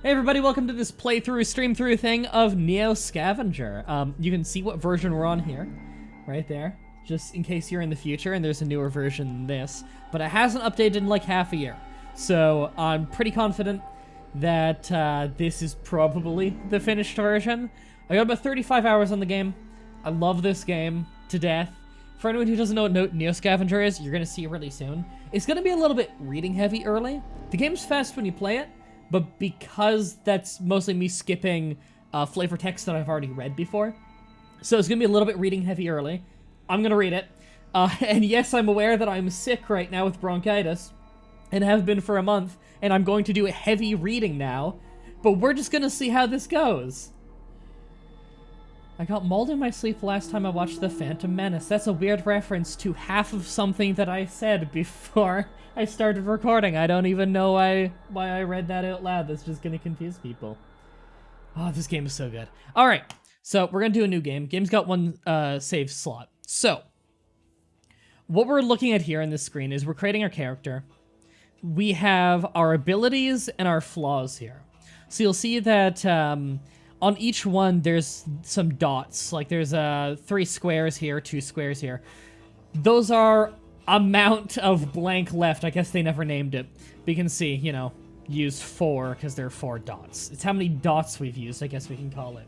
Hey everybody, welcome to this playthrough, stream through thing of Neo Scavenger. You can see what version we're on here, right there, just in case you're in the future and there's a newer version than this, but it hasn't updated in like half a year. So I'm pretty confident that this is probably the finished version. I got about 35 hours on the game. I love this game to death. For anyone who doesn't know what Neo Scavenger is, you're gonna see it really soon. It's gonna be a little bit reading heavy early. The game's fast when you play it, but because that's mostly me skipping flavor text that I've already read before, so it's gonna be a little bit reading heavy early. I'm gonna read it. And yes, I'm aware that I'm sick right now with bronchitis, and have been for a month, and I'm going to do a heavy reading now, but we're just gonna see how this goes. I got mauled in my sleep last time I watched The Phantom Menace. That's a weird reference to half of something that I said before I started recording. I don't even know why I read that out loud. That's just gonna confuse people. Oh, this game is so good. Alright, so we're gonna do a new game. Game's got one save slot. So, what we're looking at here on this screen is we're creating our character. We have our abilities and our flaws here. So you'll see that on each one, there's some dots. Like there's 3 squares here, 2 squares here. Those are amount of blank left. I guess they never named it. But you can see, you know, use 4 because there are 4 dots. It's how many dots we've used, I guess we can call it.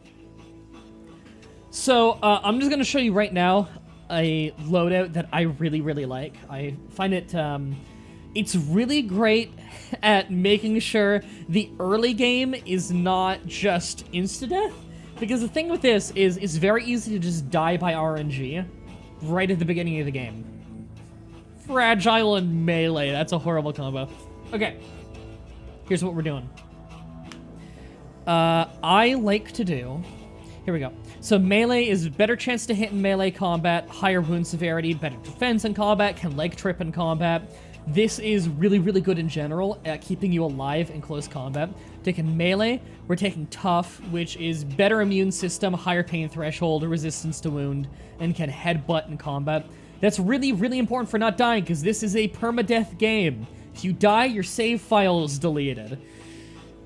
So I'm just going to show you right now a loadout that I really, really like. I find it, it's really great at making sure the early game is not just insta-death. Because the thing with this is it's very easy to just die by RNG right at the beginning of the game. Fragile and melee, that's a horrible combo. Okay, here's what we're doing. I like to do... Here we go. So melee is a better chance to hit in melee combat, higher wound severity, better defense in combat, can leg trip in combat. This is really, really good in general at keeping you alive in close combat. Taking melee, we're taking tough, which is better immune system, higher pain threshold, resistance to wound, and can headbutt in combat. That's really, really important for not dying, because this is a permadeath game. If you die, your save file is deleted.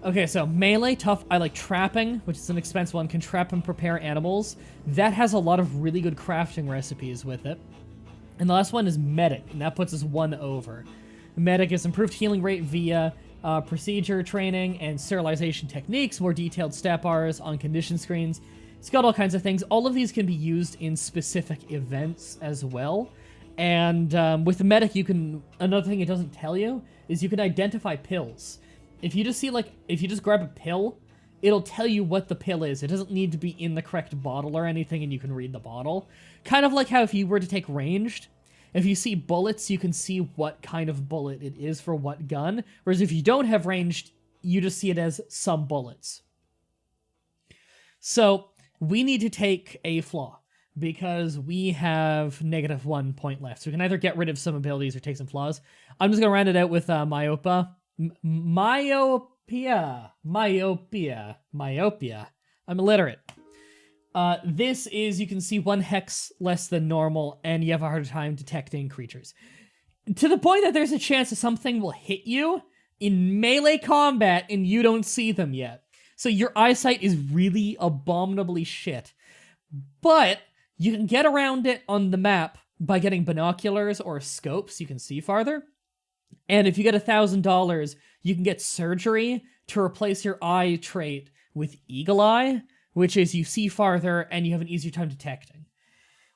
Okay, so melee, tough, I like trapping, which is an expensive one, can trap and prepare animals. That has a lot of really good crafting recipes with it. And the last one is medic, and that puts us 1 over. Medic is improved healing rate via procedure training and sterilization techniques, more detailed stat bars on condition screens. It's got all kinds of things. All of these can be used in specific events as well. And with the medic, you can... Another thing it doesn't tell you is you can identify pills. If you just see, like, if you just grab a pill, it'll tell you what the pill is. It doesn't need to be in the correct bottle or anything, and you can read the bottle. Kind of like how if you were to take ranged, if you see bullets, you can see what kind of bullet it is for what gun. Whereas if you don't have ranged, you just see it as some bullets. So we need to take a flaw because we have -1 point left. So we can either get rid of some abilities or take some flaws. I'm just going to round it out with myopia. Myopia. I'm illiterate. This is, you can see 1 hex less than normal, and you have a harder time detecting creatures. To the point that there's a chance that something will hit you in melee combat and you don't see them yet. So your eyesight is really abominably shit. But you can get around it on the map by getting binoculars or scopes, you can see farther. And if you get $1,000, you can get surgery to replace your eye trait with Eagle Eye, which is you see farther and you have an easier time detecting,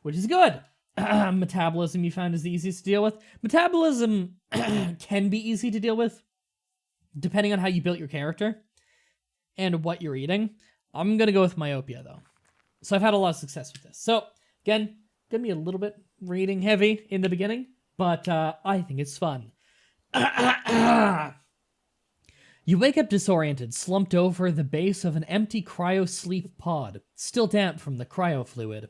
which is good. Metabolism you found is the easiest to deal with. Metabolism can be easy to deal with, depending on how you built your character and what you're eating. I'm going to go with myopia, though. So I've had a lot of success with this. So, again, gonna be a little bit reading heavy in the beginning, but I think it's fun. You wake up disoriented, slumped over the base of an empty cryo-sleep pod, still damp from the cryo-fluid.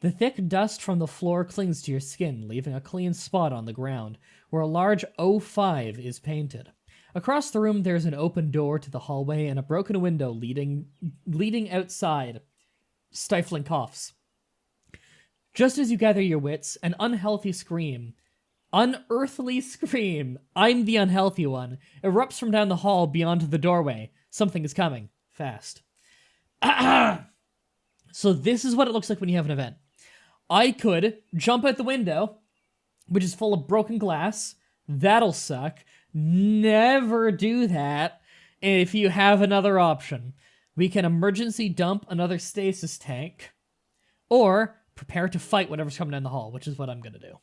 The thick dust from the floor clings to your skin, leaving a clean spot on the ground, where a large O5 is painted. Across the room, there's an open door to the hallway and a broken window leading outside, stifling coughs. Just as you gather your wits, an unhealthy scream Unearthly scream, I'm the unhealthy one, erupts from down the hall beyond the doorway. Something is coming. Fast. So this is what it looks like when you have an event. I could jump out the window, which is full of broken glass. That'll suck. Never do that. And if you have another option, we can emergency dump another stasis tank, or prepare to fight whatever's coming down the hall, which is what I'm going to do.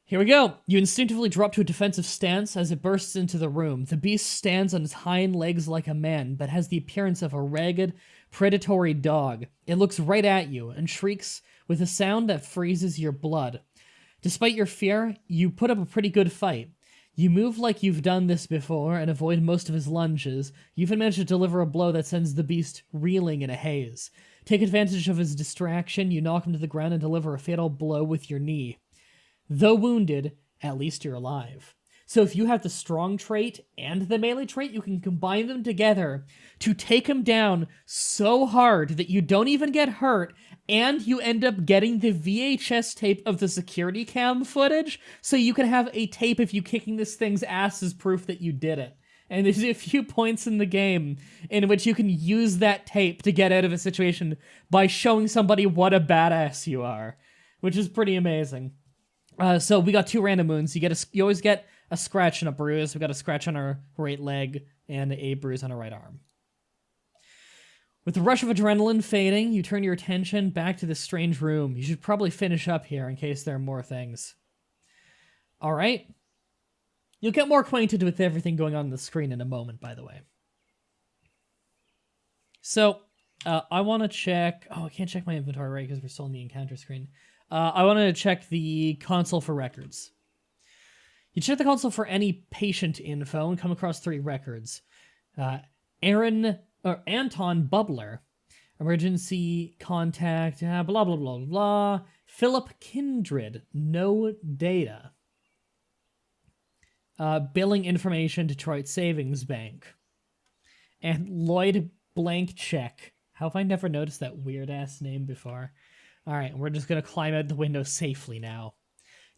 Here we go. You instinctively drop to a defensive stance as it bursts into the room. The beast stands on its hind legs like a man, but has the appearance of a ragged, predatory dog. It looks right at you and shrieks with a sound that freezes your blood. Despite your fear, you put up a pretty good fight. You move like you've done this before and avoid most of his lunges. You even manage to deliver a blow that sends the beast reeling in a haze. Take advantage of his distraction, you knock him to the ground and deliver a fatal blow with your knee. Though wounded, at least you're alive. So if you have the strong trait and the melee trait, you can combine them together to take him down so hard that you don't even get hurt, and you end up getting the VHS tape of the security cam footage, so you can have a tape of you kicking this thing's ass as proof that you did it. And there's a few points in the game in which you can use that tape to get out of a situation by showing somebody what a badass you are, which is pretty amazing. So we got 2 random wounds. You always get a scratch and a bruise. We got a scratch on our right leg and a bruise on our right arm. With the rush of adrenaline fading, you turn your attention back to this strange room. You should probably finish up here in case there are more things. All right. You'll get more acquainted with everything going on the screen in a moment, by the way. So, I want to check... Oh, I can't check my inventory, right, because we're still on the encounter screen. I want to check the console for records. You check the console for any patient info and come across 3 records. Anton Bubbler, emergency contact, blah, blah, blah, blah. Philip Kindred, no data. Billing information, Detroit Savings Bank. And Lloyd Blank Check. How have I never noticed that weird-ass name before? Alright, we're just going to climb out the window safely now.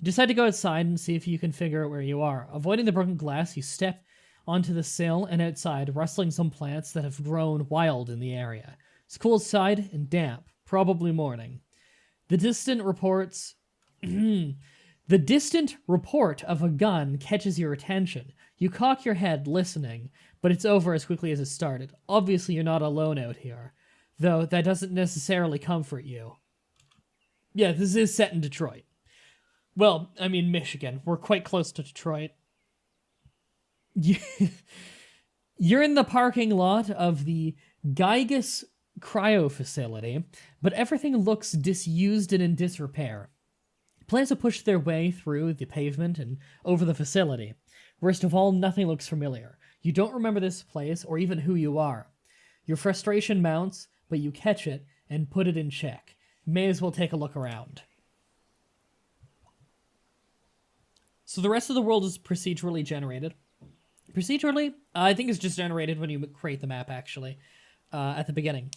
You decide to go outside and see if you can figure out where you are. Avoiding the broken glass, you step onto the sill and outside, rustling some plants that have grown wild in the area. It's cool outside and damp, probably morning. The distant report of a gun catches your attention. You cock your head, listening, but it's over as quickly as it started. Obviously, you're not alone out here, though that doesn't necessarily comfort you. Yeah, this is set in Detroit. Well, I mean, Michigan. We're quite close to Detroit. You're in the parking lot of the Geigus cryo facility, but everything looks disused and in disrepair. Players have pushed their way through the pavement and over the facility. Worst of all, nothing looks familiar. You don't remember this place or even who you are. Your frustration mounts, but you catch it and put it in check. May as well take a look around. So the rest of the world is procedurally generated. Procedurally, I think it's just generated when you create the map, actually, at the beginning.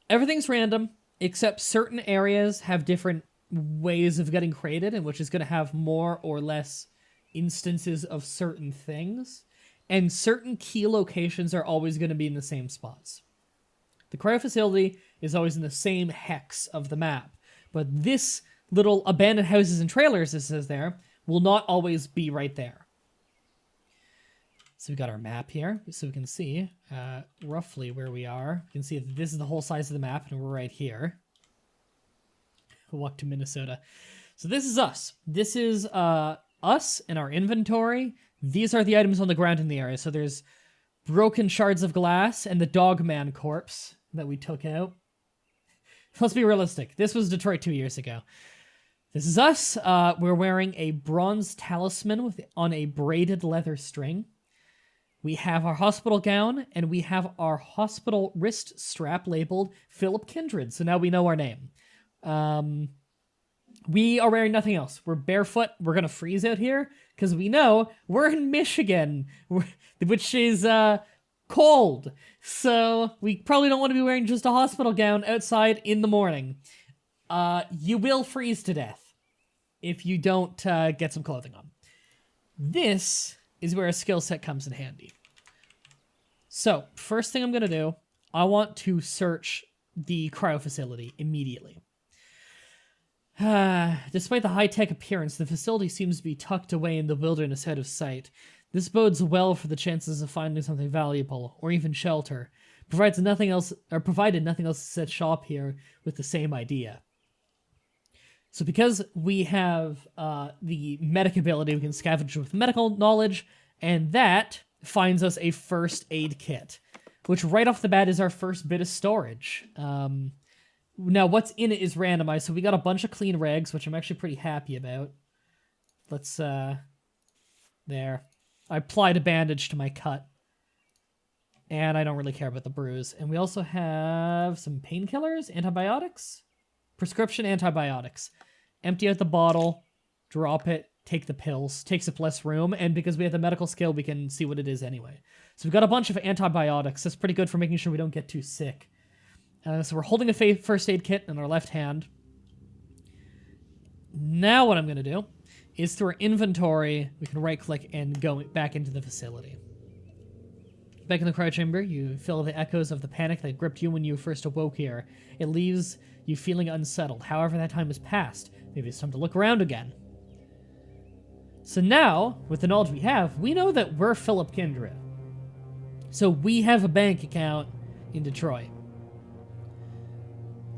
Everything's random, except certain areas have different ways of getting created, and which is going to have more or less instances of certain things, and certain key locations are always going to be in the same spots. The cryo facility is always in the same hex of the map, but this little abandoned houses and trailers, it says there, will not always be right there. So we got our map here, so we can see roughly where we are. You can see that this is the whole size of the map, and we're right here. Walk to Minnesota. So this is us. This is us and our inventory. These are the items on the ground in the area. So there's broken shards of glass and the Dogman corpse that we took out. Let's be realistic. This was Detroit 2 years ago. This is us. We're wearing a bronze talisman on a braided leather string. We have our hospital gown, and we have our hospital wrist strap labeled Philip Kindred, so now we know our name. We are wearing nothing else. We're barefoot. We're going to freeze out here, because we know we're in Michigan, which is cold. So we probably don't want to be wearing just a hospital gown outside in the morning. You will freeze to death. if you don't get some clothing on. This is where a skill set comes in handy. So, first thing I'm going to do, I want to search the cryo facility immediately. Despite the high-tech appearance, the facility seems to be tucked away in the wilderness out of sight. This bodes well for the chances of finding something valuable, or even shelter, provided nothing else to set shop here with the same idea. So because we have the medic ability, we can scavenge with medical knowledge, and that finds us a first aid kit, which right off the bat is our first bit of storage. Now, what's in it is randomized, so we got a bunch of clean rags, which I'm actually pretty happy about. Let's, there. I applied a bandage to my cut. And I don't really care about the bruise. And we also have some painkillers, antibiotics, prescription antibiotics. Empty out the bottle, drop it, take the pills. Takes up less room, and because we have the medical skill, we can see what it is anyway. So we've got a bunch of antibiotics. That's pretty good for making sure we don't get too sick. So we're holding a first aid kit in our left hand. Now what I'm going to do is through our inventory, we can right-click and go back into the facility. Back in the cryo chamber, you feel the echoes of the panic that gripped you when you first awoke here. It leaves you feeling unsettled. However, that time has passed. Maybe it's time to look around again. So now, with the knowledge we have, we know that we're Philip Kindred. So we have a bank account in Detroit.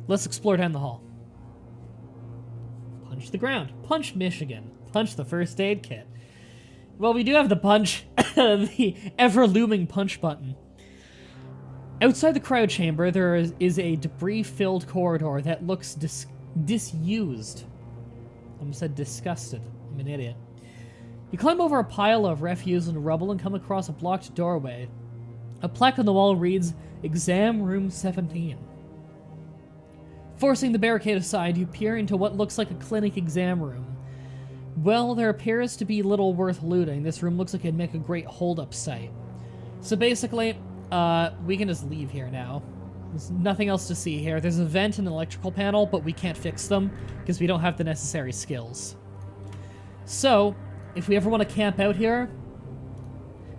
Let's explore down the hall. Punch the ground. Punch Michigan. Punch the first aid kit. Well, we do have the punch, the ever-looming punch button. Outside the cryo chamber, there is a debris-filled corridor that looks disused. I almost said disgusted. I'm an idiot. You climb over a pile of refuse and rubble and come across a blocked doorway. A plaque on the wall reads, Exam Room 17. Forcing the barricade aside, you peer into what looks like a clinic exam room. Well, there appears to be little worth looting. This room looks like it'd make a great hold-up site. So basically, we can just leave here now. There's nothing else to see here. There's a vent and an electrical panel, but we can't fix them because we don't have the necessary skills. So, if we ever want to camp out here,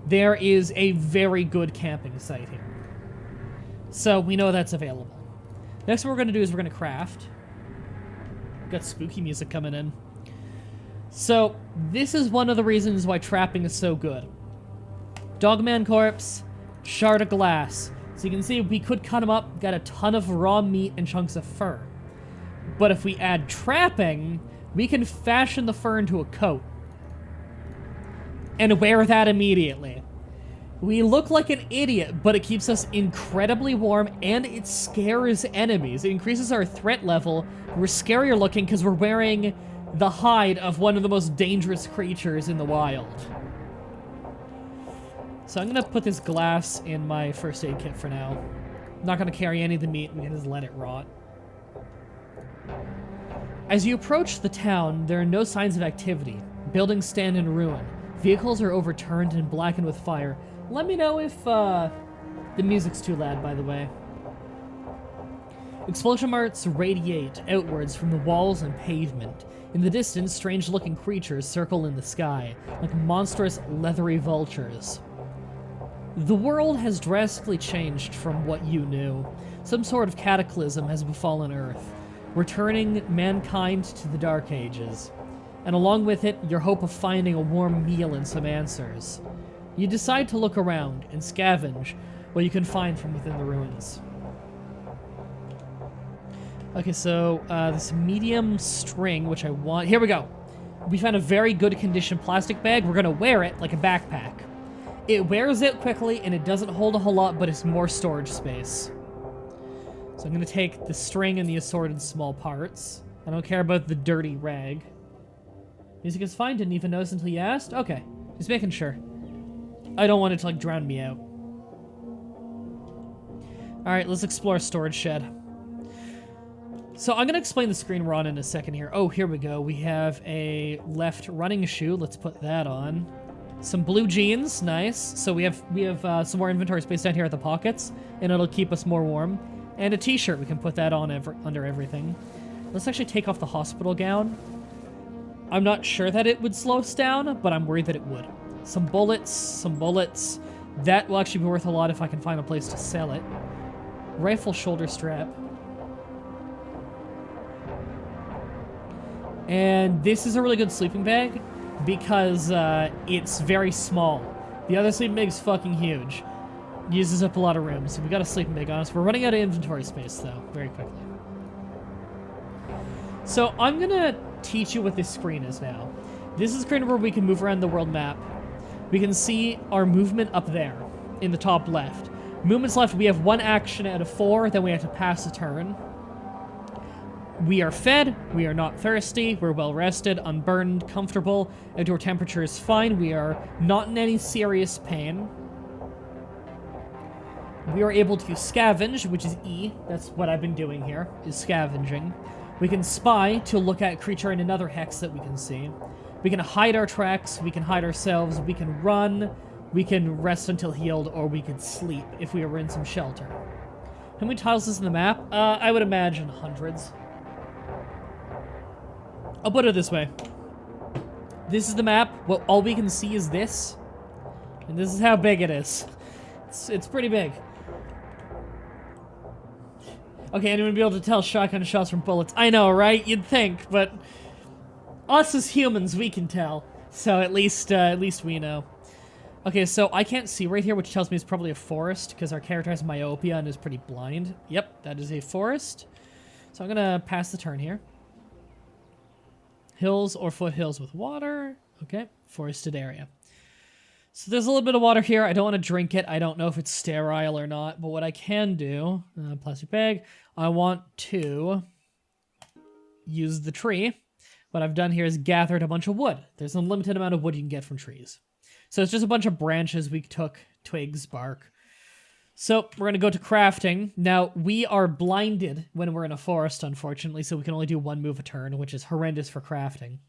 there is a very good camping site here. So, we know that's available. Next what we're going to do is we're going to craft. We've got spooky music coming in. So, this is one of the reasons why trapping is so good. Dogman corpse, shard of glass. So you can see we could cut them up, got a ton of raw meat and chunks of fur. But if we add trapping, we can fashion the fur into a coat. And wear that immediately. We look like an idiot, but it keeps us incredibly warm, and it scares enemies. It increases our threat level. We're scarier looking because we're wearing the hide of one of the most dangerous creatures in the wild. So I'm going to put this glass in my first aid kit for now. I'm not going to carry any of the meat. We can just let it rot. As you approach the town, there are no signs of activity. Buildings stand in ruin. Vehicles are overturned and blackened with fire. Let me know if the music's too loud, by the way. Explosion marks radiate outwards from the walls and pavement. In the distance, strange-looking creatures circle in the sky, like monstrous, leathery vultures. The world has drastically changed from what you knew. Some sort of cataclysm has befallen Earth, returning mankind to the Dark Ages. And along with it, your hope of finding a warm meal and some answers. You decide to look around and scavenge what you can find from within the ruins. Okay, so this medium string, which I want... Here we go. We found a very good condition plastic bag. We're going to wear it like a backpack. It wears out quickly, and it doesn't hold a whole lot, but it's more storage space. So I'm going to take the string and the assorted small parts. I don't care about the dirty rag. Music is fine, didn't even notice until you asked? Okay, just making sure. I don't want it to, like, drown me out. Alright, let's explore a storage shed. So I'm going to explain the screen we're on in a second here. Oh, here we go. We have a left running shoe. Let's put that on. Some blue jeans. Nice. So we have some more inventory space down here at the pockets, and it'll keep us more warm. And a t-shirt. We can put that on under everything. Let's actually take off the hospital gown. I'm not sure that it would slow us down, but I'm worried that it would. Some bullets, some bullets. That will actually be worth a lot if I can find a place to sell it. Rifle shoulder strap. And this is a really good sleeping bag because it's very small. The other sleeping bag is fucking huge. Uses up a lot of room, so we got a sleeping bag on us. We're running out of inventory space, though, very quickly. So I'm gonna teach you what this screen is now. This is a screen where we can move around the world map. We can see our movement up there in the top left. Movements left, we have 1 action out of 4, then we have to pass a turn. We are fed, we are not thirsty, we're well rested, unburned, comfortable, outdoor temperature is fine, we are not in any serious pain. We are able to scavenge, which is E. That's what I've been doing here, is scavenging. We can spy to look at a creature in another hex that we can see. We can hide our tracks, we can hide ourselves, we can run, we can rest until healed, or we can sleep if we were in some shelter. How many tiles is in the map? I would imagine hundreds. I'll put it this way. This is the map. Well, all we can see is this. And this is how big it is. It's pretty big. Okay, anyone be able to tell shotgun shots from bullets? I know, right? You'd think, but us as humans, we can tell. So at least we know. Okay, so I can't see right here, which tells me it's probably a forest, because our character has myopia and is pretty blind. Yep, that is a forest. So I'm gonna pass the turn here. Hills or foothills with water. Okay, forested area. So there's a little bit of water here. I don't want to drink it. I don't know if it's sterile or not, but what I can do, plastic bag, I want to use the tree. What I've done here is gathered a bunch of wood. There's an unlimited amount of wood you can get from trees. So it's just a bunch of branches we took, twigs, bark. So we're going to go to crafting. Now, we are blinded when we're in a forest, unfortunately, so we can only do 1 move a turn, which is horrendous for crafting.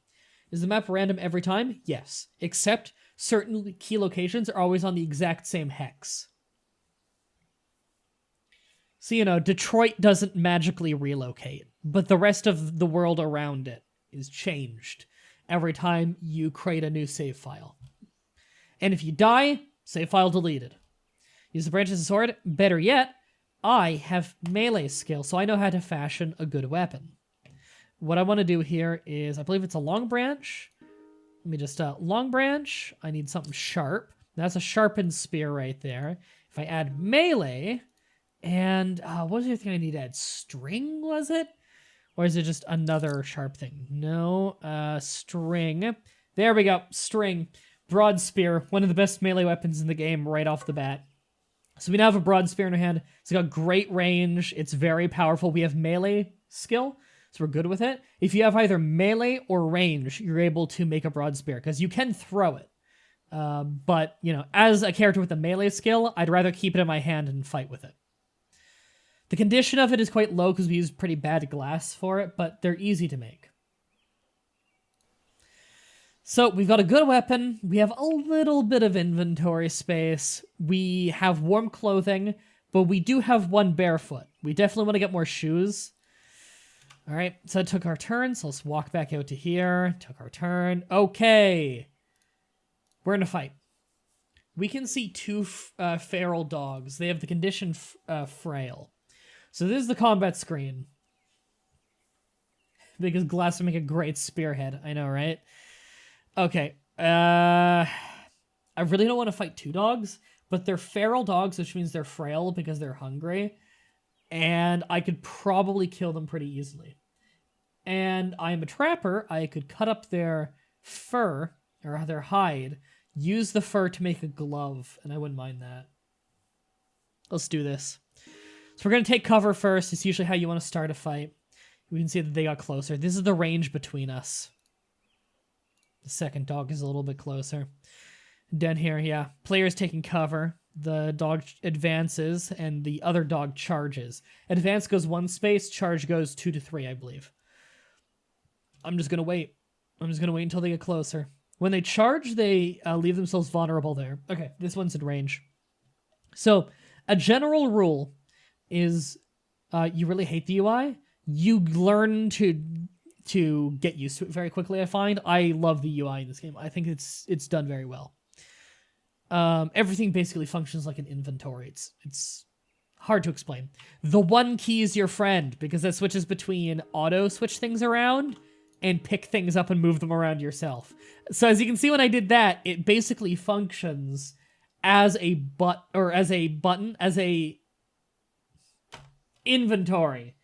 Is the map random every time? Yes. Except certain key locations are always on the exact same hex. So, you know, Detroit doesn't magically relocate, but the rest of the world around it is changed every time you create a new save file. And if you die, save file deleted. Use the branch as a sword. Better yet, I have melee skill, so I know how to fashion a good weapon. What I want to do here is, I believe it's a long branch. Let me just, long branch. I need something sharp. That's a sharpened spear right there. If I add melee, and what was the other thing I need to add? String, was it? Or is it just another sharp thing? No, string. There we go, string. Broad spear, one of the best melee weapons in the game right off the bat. So we now have a broad spear in our hand. It's got great range. It's very powerful. We have melee skill, so we're good with it. If you have either melee or range, you're able to make a broad spear, because you can throw it. But, you know, as a character with a melee skill, I'd rather keep it in my hand and fight with it. The condition of it is quite low because we use pretty bad glass for it, but they're easy to make. So we've got a good weapon. We have a little bit of inventory space. We have warm clothing, but we do have 1 barefoot. We definitely want to get more shoes. All right, so it took our turn, so let's walk back out to here. Took our turn. Okay. We're in a fight. We can see 2 feral dogs. They have the condition frail. So this is the combat screen. Because glass would make a great spearhead. I know, right? Okay. I really don't want to fight 2 dogs, but they're feral dogs, which means they're frail because they're hungry. And I could probably kill them pretty easily. And I am a trapper. I could cut up their fur, or their hide, use the fur to make a glove, and I wouldn't mind that. Let's do this. So we're going to take cover first. It's usually how you want to start a fight. We can see that they got closer. This is the range between us. The second dog is a little bit closer. Down here, yeah. Player's taking cover. The dog advances, and the other dog charges. Advance goes 1 space, charge goes 2 to 3, I believe. I'm just going to wait. I'm just going to wait until they get closer. When they charge, they leave themselves vulnerable there. Okay, this one's in range. So, a general rule is you really hate the UI. You learn to to get used to it very quickly, I find. I love the UI in this game. I think it's done very well. Everything basically functions like an inventory. It's hard to explain. The one key is your friend, because that switches between auto switch things around and pick things up and move them around yourself. So as you can see when I did that, it basically functions as a button, as a inventory.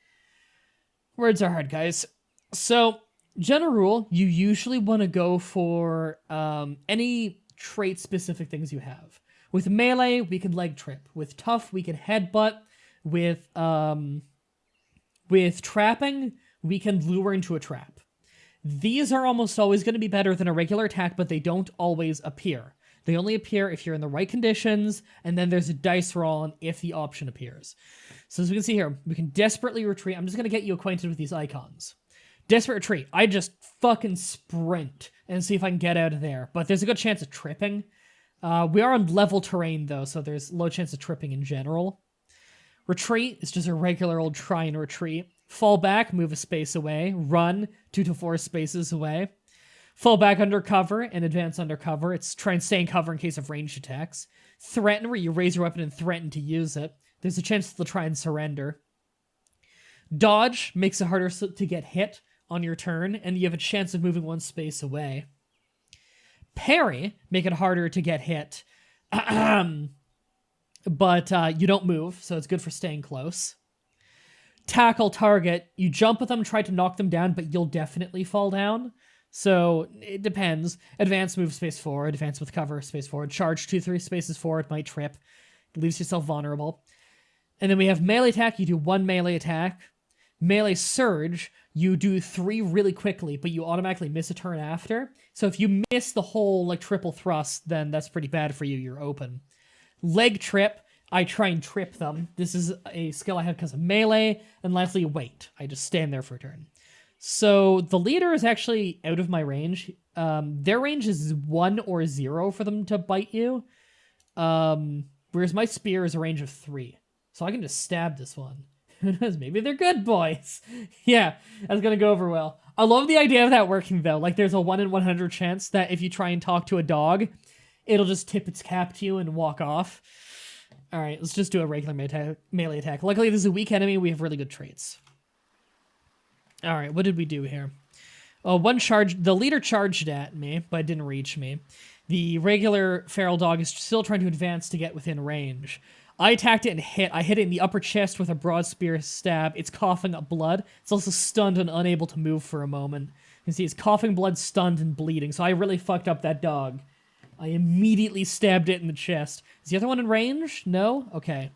Words are hard, guys. So, general rule, you usually want to go for any trait-specific things you have. With melee, we can leg trip. With tough, we can headbutt. With trapping, we can lure into a trap. These are almost always going to be better than a regular attack, but they don't always appear. They only appear if you're in the right conditions, and then there's a dice roll on if the option appears. So as we can see here, we can desperately retreat. I'm just going to get you acquainted with these icons. Desperate retreat. I just fucking sprint and see if I can get out of there. But there's a good chance of tripping. We are on level terrain, though, so there's low chance of tripping in general. Retreat is just a regular old try and retreat. Fall back, move a space away. Run, 2 to 4 spaces away. Fall back under cover and advance under cover. It's try and stay in cover in case of ranged attacks. Threaten, where you raise your weapon and threaten to use it. There's a chance they'll try and surrender. Dodge makes it harder to get hit on your turn, and you have a chance of moving 1 space away. Parry, make it harder to get hit, but you don't move, so it's good for staying close. Tackle target, you jump with them, try to knock them down, but you'll definitely fall down. So it depends. Advance, move space forward. Advance with cover, space forward. Charge 2-3 spaces forward, might trip. It leaves yourself vulnerable. And then we have melee attack. You do 1 melee attack. Melee surge, you do 3 really quickly, but you automatically miss a turn after. So if you miss the whole like triple thrust, then that's pretty bad for you. You're open. Leg trip, I try and trip them. This is a skill I have because of melee. And lastly, wait. I just stand there for a turn. So the leader is actually out of my range. Their range is 1 or 0 for them to bite you. Whereas my spear is a range of 3. So I can just stab this one. Who knows? Maybe they're good boys. Yeah, that's gonna go over well. I love the idea of that working though. Like there's a 1 in 100 chance that if you try and talk to a dog, it'll just tip its cap to you and walk off. All right, let's just do a regular melee attack. Luckily, this is a weak enemy. We have really good traits. All right, what did we do here? One charge. The leader charged at me, but it didn't reach me. The regular feral dog is still trying to advance to get within range. I attacked it and hit. I hit it in the upper chest with a broad spear stab. It's coughing up blood. It's also stunned and unable to move for a moment. You can see it's coughing blood, stunned, and bleeding. So I really fucked up that dog. I immediately stabbed it in the chest. Is the other one in range? No? Okay.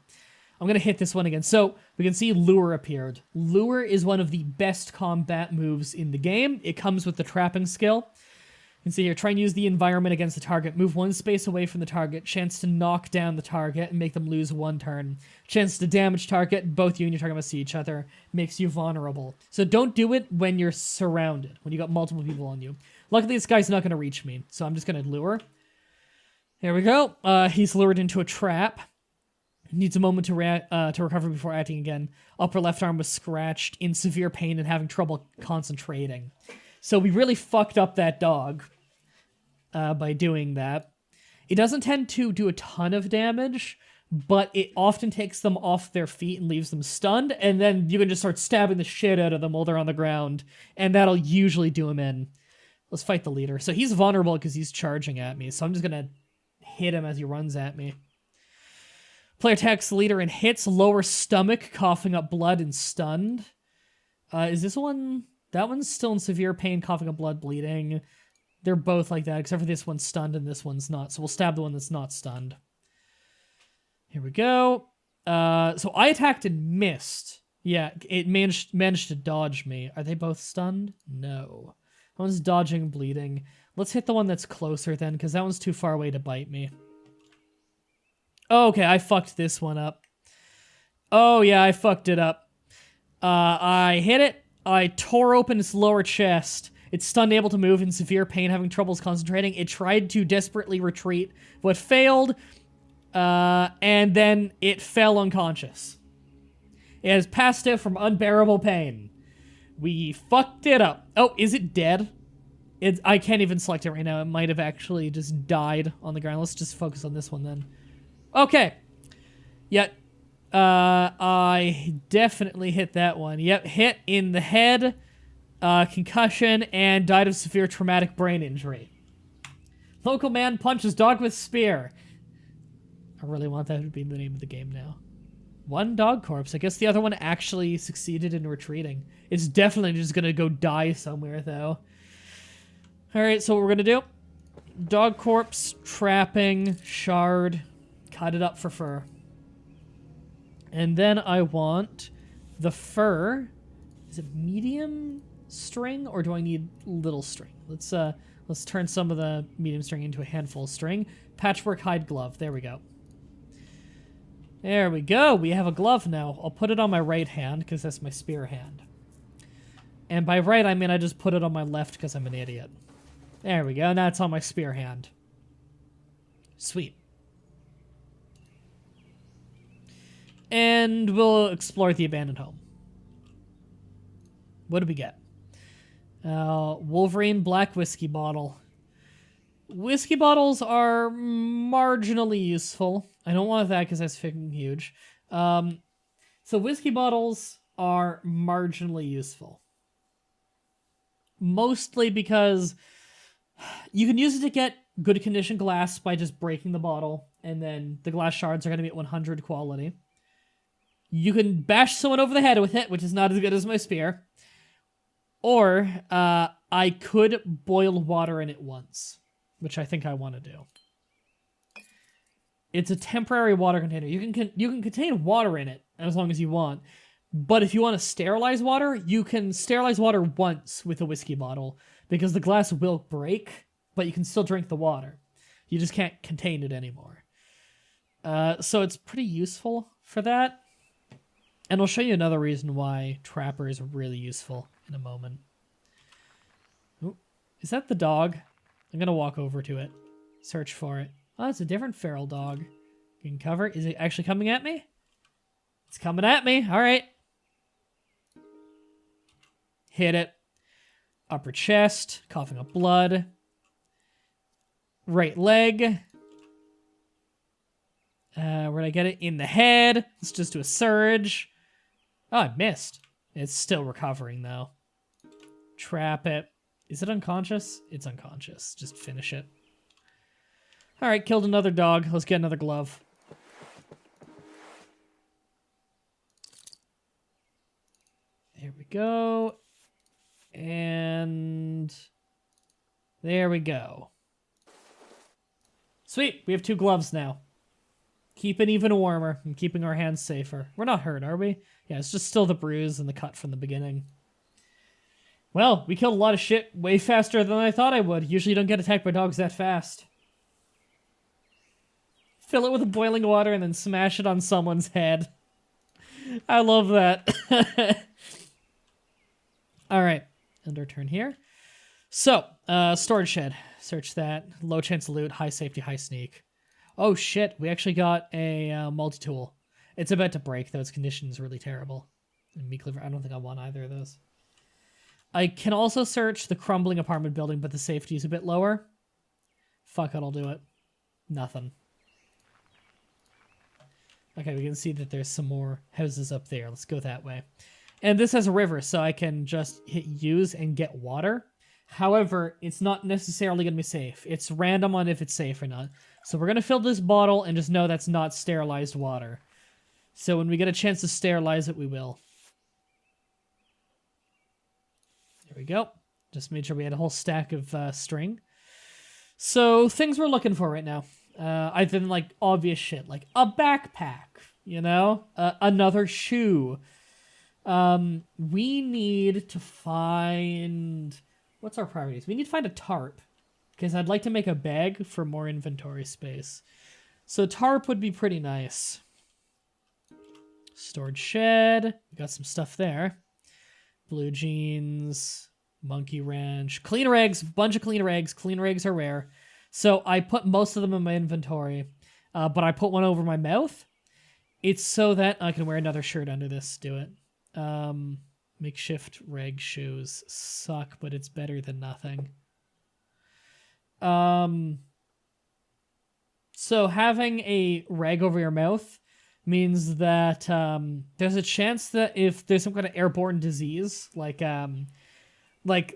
I'm going to hit this one again. So we can see Lure appeared. Lure is one of the best combat moves in the game. It comes with the trapping skill. You can see here, try and use the environment against the target. Move 1 space away from the target. Chance to knock down the target and make them lose 1 turn. Chance to damage target. Both you and your target must see each other. Makes you vulnerable. So don't do it when you're surrounded, when you got multiple people on you. Luckily, this guy's not going to reach me, so I'm just going to lure. Here we go. He's lured into a trap. Needs a moment to recover before acting again. Upper left arm was scratched, in severe pain and having trouble concentrating. So we really fucked up that dog by doing that. It doesn't tend to do a ton of damage, but it often takes them off their feet and leaves them stunned, and then you can just start stabbing the shit out of them while they're on the ground, and that'll usually do them in. Let's fight the leader. So he's vulnerable because he's charging at me, so I'm just going to hit him as he runs at me. Player attacks the leader and hits, lower stomach, coughing up blood and stunned. Is this one... That one's still in severe pain, coughing up blood, bleeding. They're both like that, except for this one's stunned and this one's not. So we'll stab the one that's not stunned. Here we go. So I attacked and missed. Yeah, it managed to dodge me. Are they both stunned? No. That one's dodging and bleeding. Let's hit the one that's closer then, because that one's too far away to bite me. Oh, okay, I fucked this one up. Oh, yeah, I fucked it up. I hit it. I tore open its lower chest. It's stunned, able to move, in severe pain, having troubles concentrating. It tried to desperately retreat, but failed, and then it fell unconscious. It has passed out from unbearable pain. We fucked it up. Oh, is it dead? I can't even select it right now. It might have actually just died on the ground. Let's just focus on this one then. Okay. Yep. I definitely hit that one. Yep, hit in the head, concussion, and died of severe traumatic brain injury. Local man punches dog with spear. I really want that to be the name of the game now. One dog corpse. I guess the other one actually succeeded in retreating. It's definitely just gonna go die somewhere, though. Alright, so what we're gonna do. Dog corpse, trapping, shard, cut it up for fur. And then I want the fur. Is it medium string, or do I need little string? Let's turn some of the medium string into a handful of string. Patchwork hide glove. There we go. There we go. We have a glove now. I'll put it on my right hand because that's my spear hand. And by right, I mean I just put it on my left because I'm an idiot. There we go. Now it's on my spear hand. Sweet. And we'll explore the abandoned home. What do we get? Wolverine black whiskey bottle. Whiskey bottles are marginally useful. I don't want that because that's freaking huge. So whiskey bottles are marginally useful. Mostly because you can use it to get good condition glass by just breaking the bottle, and then the glass shards are going to be at 100 quality. You can bash someone over the head with it, which is not as good as my spear. Or, I could boil water in it once, which I think I want to do. It's a temporary water container. You can contain water in it as long as you want. But if you want to sterilize water, you can sterilize water once with a whiskey bottle, because the glass will break, but you can still drink the water. You just can't contain it anymore. So it's pretty useful for that. And I'll show you another reason why Trapper is really useful in a moment. Ooh, is that the dog? I'm gonna walk over to it. Search for it. Oh, it's a different feral dog. You can cover. Is it actually coming at me? It's coming at me. All right. Hit it. Upper chest. Coughing up blood. Right leg. Where'd I get it? In the head. Let's just do a surge. Oh, I missed. It's still recovering, though. Trap it. Is it unconscious? It's unconscious. Just finish it. All right, killed another dog. Let's get another glove. There we go. And there we go. Sweet. We have 2 gloves now. Keep it even warmer and keeping our hands safer. We're not hurt, are we? Yeah, it's just still the bruise and the cut from the beginning. Well, we killed a lot of shit way faster than I thought I would. Usually you don't get attacked by dogs that fast. Fill it with boiling water and then smash it on someone's head. I love that. Alright, end our turn here. So, storage shed. Search that. Low chance loot, high safety, high sneak. Oh shit, we actually got a multi-tool. It's about to break, though its condition is really terrible. And meat cleaver, I don't think I want either of those. I can also search the crumbling apartment building, but the safety is a bit lower. Fuck it, I'll do it. Nothing. Okay, we can see that there's some more houses up there. Let's go that way. And this has a river, so I can just hit use and get water. However, it's not necessarily going to be safe. It's random on if it's safe or not. So we're going to fill this bottle and just know that's not sterilized water. So when we get a chance to sterilize it, we will. There we go. Just made sure we had a whole stack of string. So things we're looking for right now. I've been like obvious shit, like a backpack, you know, another shoe. We need to find... What's our priorities? We need to find a tarp, because I'd like to make a bag for more inventory space. So tarp would be pretty nice. Storage shed. We got some stuff there. Blue jeans. Monkey wrench. Cleaner eggs. Bunch of cleaner eggs. Cleaner eggs are rare. So I put most of them in my inventory, but I put one over my mouth. It's so that I can wear another shirt under this. Do it. Makeshift reg shoes suck, but it's better than nothing. So having a rag over your mouth means that there's a chance that if there's some kind of airborne disease, like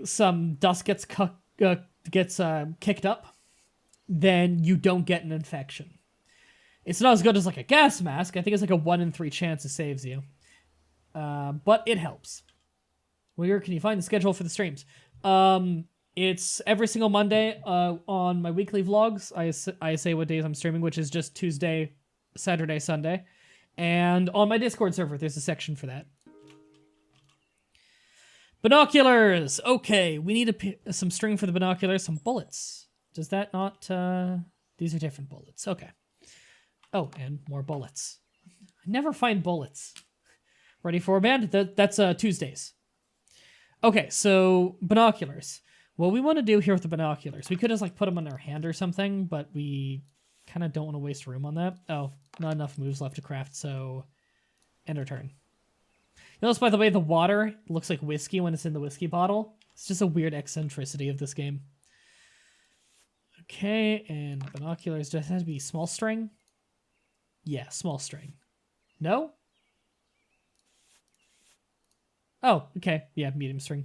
some dust gets kicked up, then you don't get an infection. It's not as good as like a gas mask. I think it's like a 1 in 3 chance it saves you. But it helps. Where can you find the schedule for the streams? It's every single Monday on my weekly vlogs. I say what days I'm streaming, which is just Tuesday, Saturday, Sunday. And on my Discord server, there's a section for that. Binoculars! Okay, we need some string for the binoculars, some bullets. Does that not... These are different bullets. Okay. Oh, and more bullets. I never find bullets. Ready for a band? That's Tuesdays. Okay, so binoculars. What we want to do here with the binoculars, we could just like put them on our hand or something, but we kind of don't want to waste room on that. Oh, not enough moves left to craft, so end our turn. You notice, by the way, the water looks like whiskey when it's in the whiskey bottle. It's just a weird eccentricity of this game. Okay, and binoculars. Does it have to be small string? Yeah, small string. No? Oh, okay. Yeah, medium string.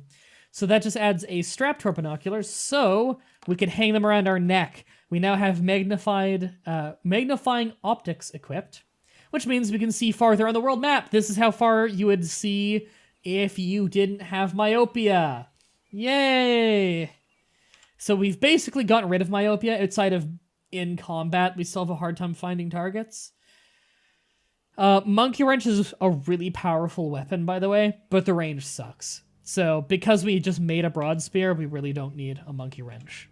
So that just adds a strap to our binoculars, so we can hang them around our neck. We now have magnifying optics equipped, which means we can see farther on the world map. This is how far you would see if you didn't have myopia. Yay! So we've basically gotten rid of myopia outside of in combat. We still have a hard time finding targets. Monkey wrench is a really powerful weapon, by the way, but the range sucks. So because we just made a broad spear, we really don't need a monkey wrench.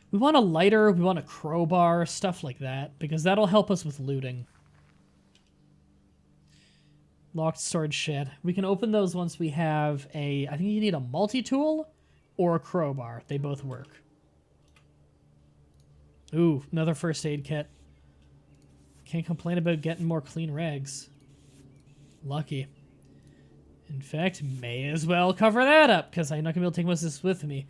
We want a lighter, we want a crowbar, stuff like that, because that'll help us with looting. Locked storage shed. We can open those once we have I think you need a multi-tool or a crowbar. They both work. Ooh, another first aid kit. Can't complain about getting more clean rags. Lucky. In fact, may as well cover that up, because I'm not going to be able to take most of this with me.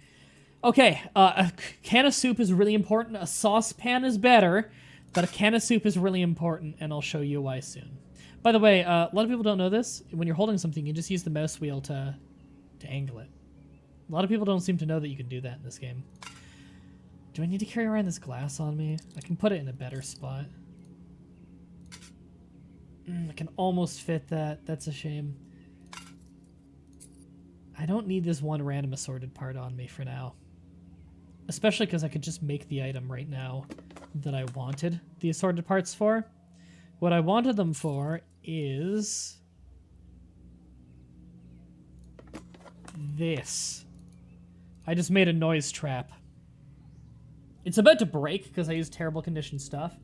Okay, a can of soup is really important. A saucepan is better, but a can of soup is really important, and I'll show you why soon. By the way, a lot of people don't know this. When you're holding something, you just use the mouse wheel to angle it. A lot of people don't seem to know that you can do that in this game. Do I need to carry around this glass on me? I can put it in a better spot. I can almost fit that. That's a shame. I don't need this one random assorted part on me for now. Especially because I could just make the item right now that I wanted the assorted parts for. What I wanted them for is this. I just made a noise trap. It's about to break because I use terrible condition stuff.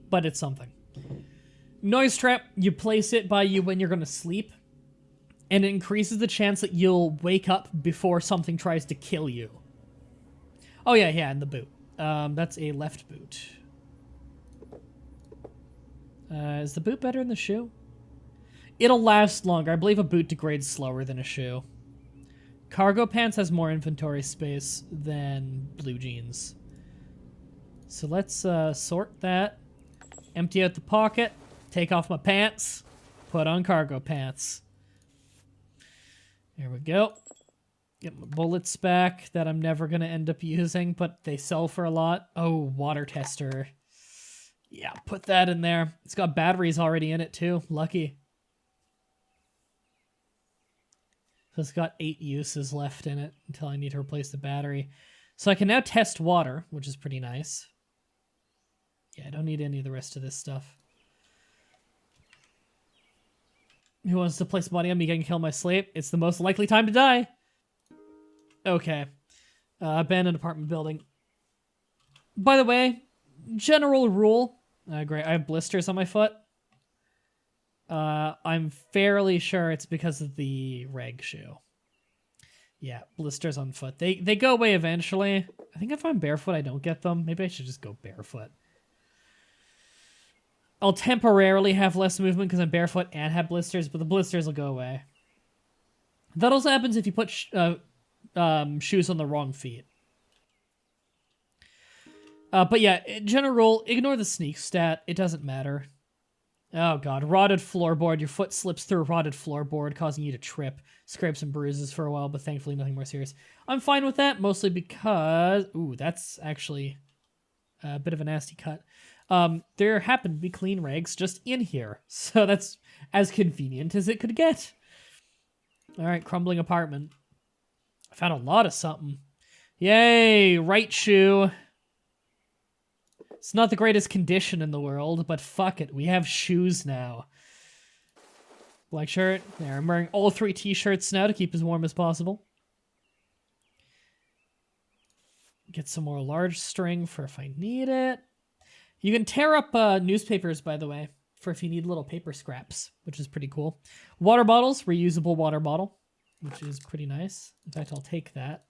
But it's something. Noise trap, you place it by you when you're going to sleep, and it increases the chance that you'll wake up before something tries to kill you. Oh yeah, and the boot. That's a left boot. Is the boot better than the shoe? It'll last longer. I believe a boot degrades slower than a shoe. Cargo pants has more inventory space than blue jeans. So let's sort that. Empty out the pocket. Take off my pants. Put on cargo pants. There we go. Get my bullets back that I'm never going to end up using, but they sell for a lot. Oh, water tester. Yeah, put that in there. It's got batteries already in it, too. Lucky. So it's got 8 uses left in it until I need to replace the battery. So I can now test water, which is pretty nice. Yeah, I don't need any of the rest of this stuff. Who wants to place a body on me getting killed in my sleep? It's the most likely time to die. Okay. Abandoned apartment building. By the way, general rule. Great, I have blisters on my foot. I'm fairly sure it's because of the reg shoe. Yeah, blisters on foot. They go away eventually. I think if I'm barefoot, I don't get them. Maybe I should just go barefoot. I'll temporarily have less movement because I'm barefoot and have blisters, but the blisters will go away. That also happens if you put shoes on the wrong feet. But yeah, in general, ignore the sneak stat. It doesn't matter. Oh god, rotted floorboard. Your foot slips through a rotted floorboard, causing you to trip. Scrapes and bruises for a while, but thankfully nothing more serious. I'm fine with that, mostly because... Ooh, that's actually a bit of a nasty cut. There happen to be clean rags just in here, so that's as convenient as it could get. Alright, crumbling apartment. I found a lot of something. Yay, right shoe. It's not the greatest condition in the world, but fuck it, we have shoes now. Black shirt. There, I'm wearing all 3 t-shirts now to keep as warm as possible. Get some more large string for if I need it. You can tear up newspapers, by the way, for if you need little paper scraps, which is pretty cool. Water bottles, reusable water bottle, which is pretty nice. In fact, I'll take that.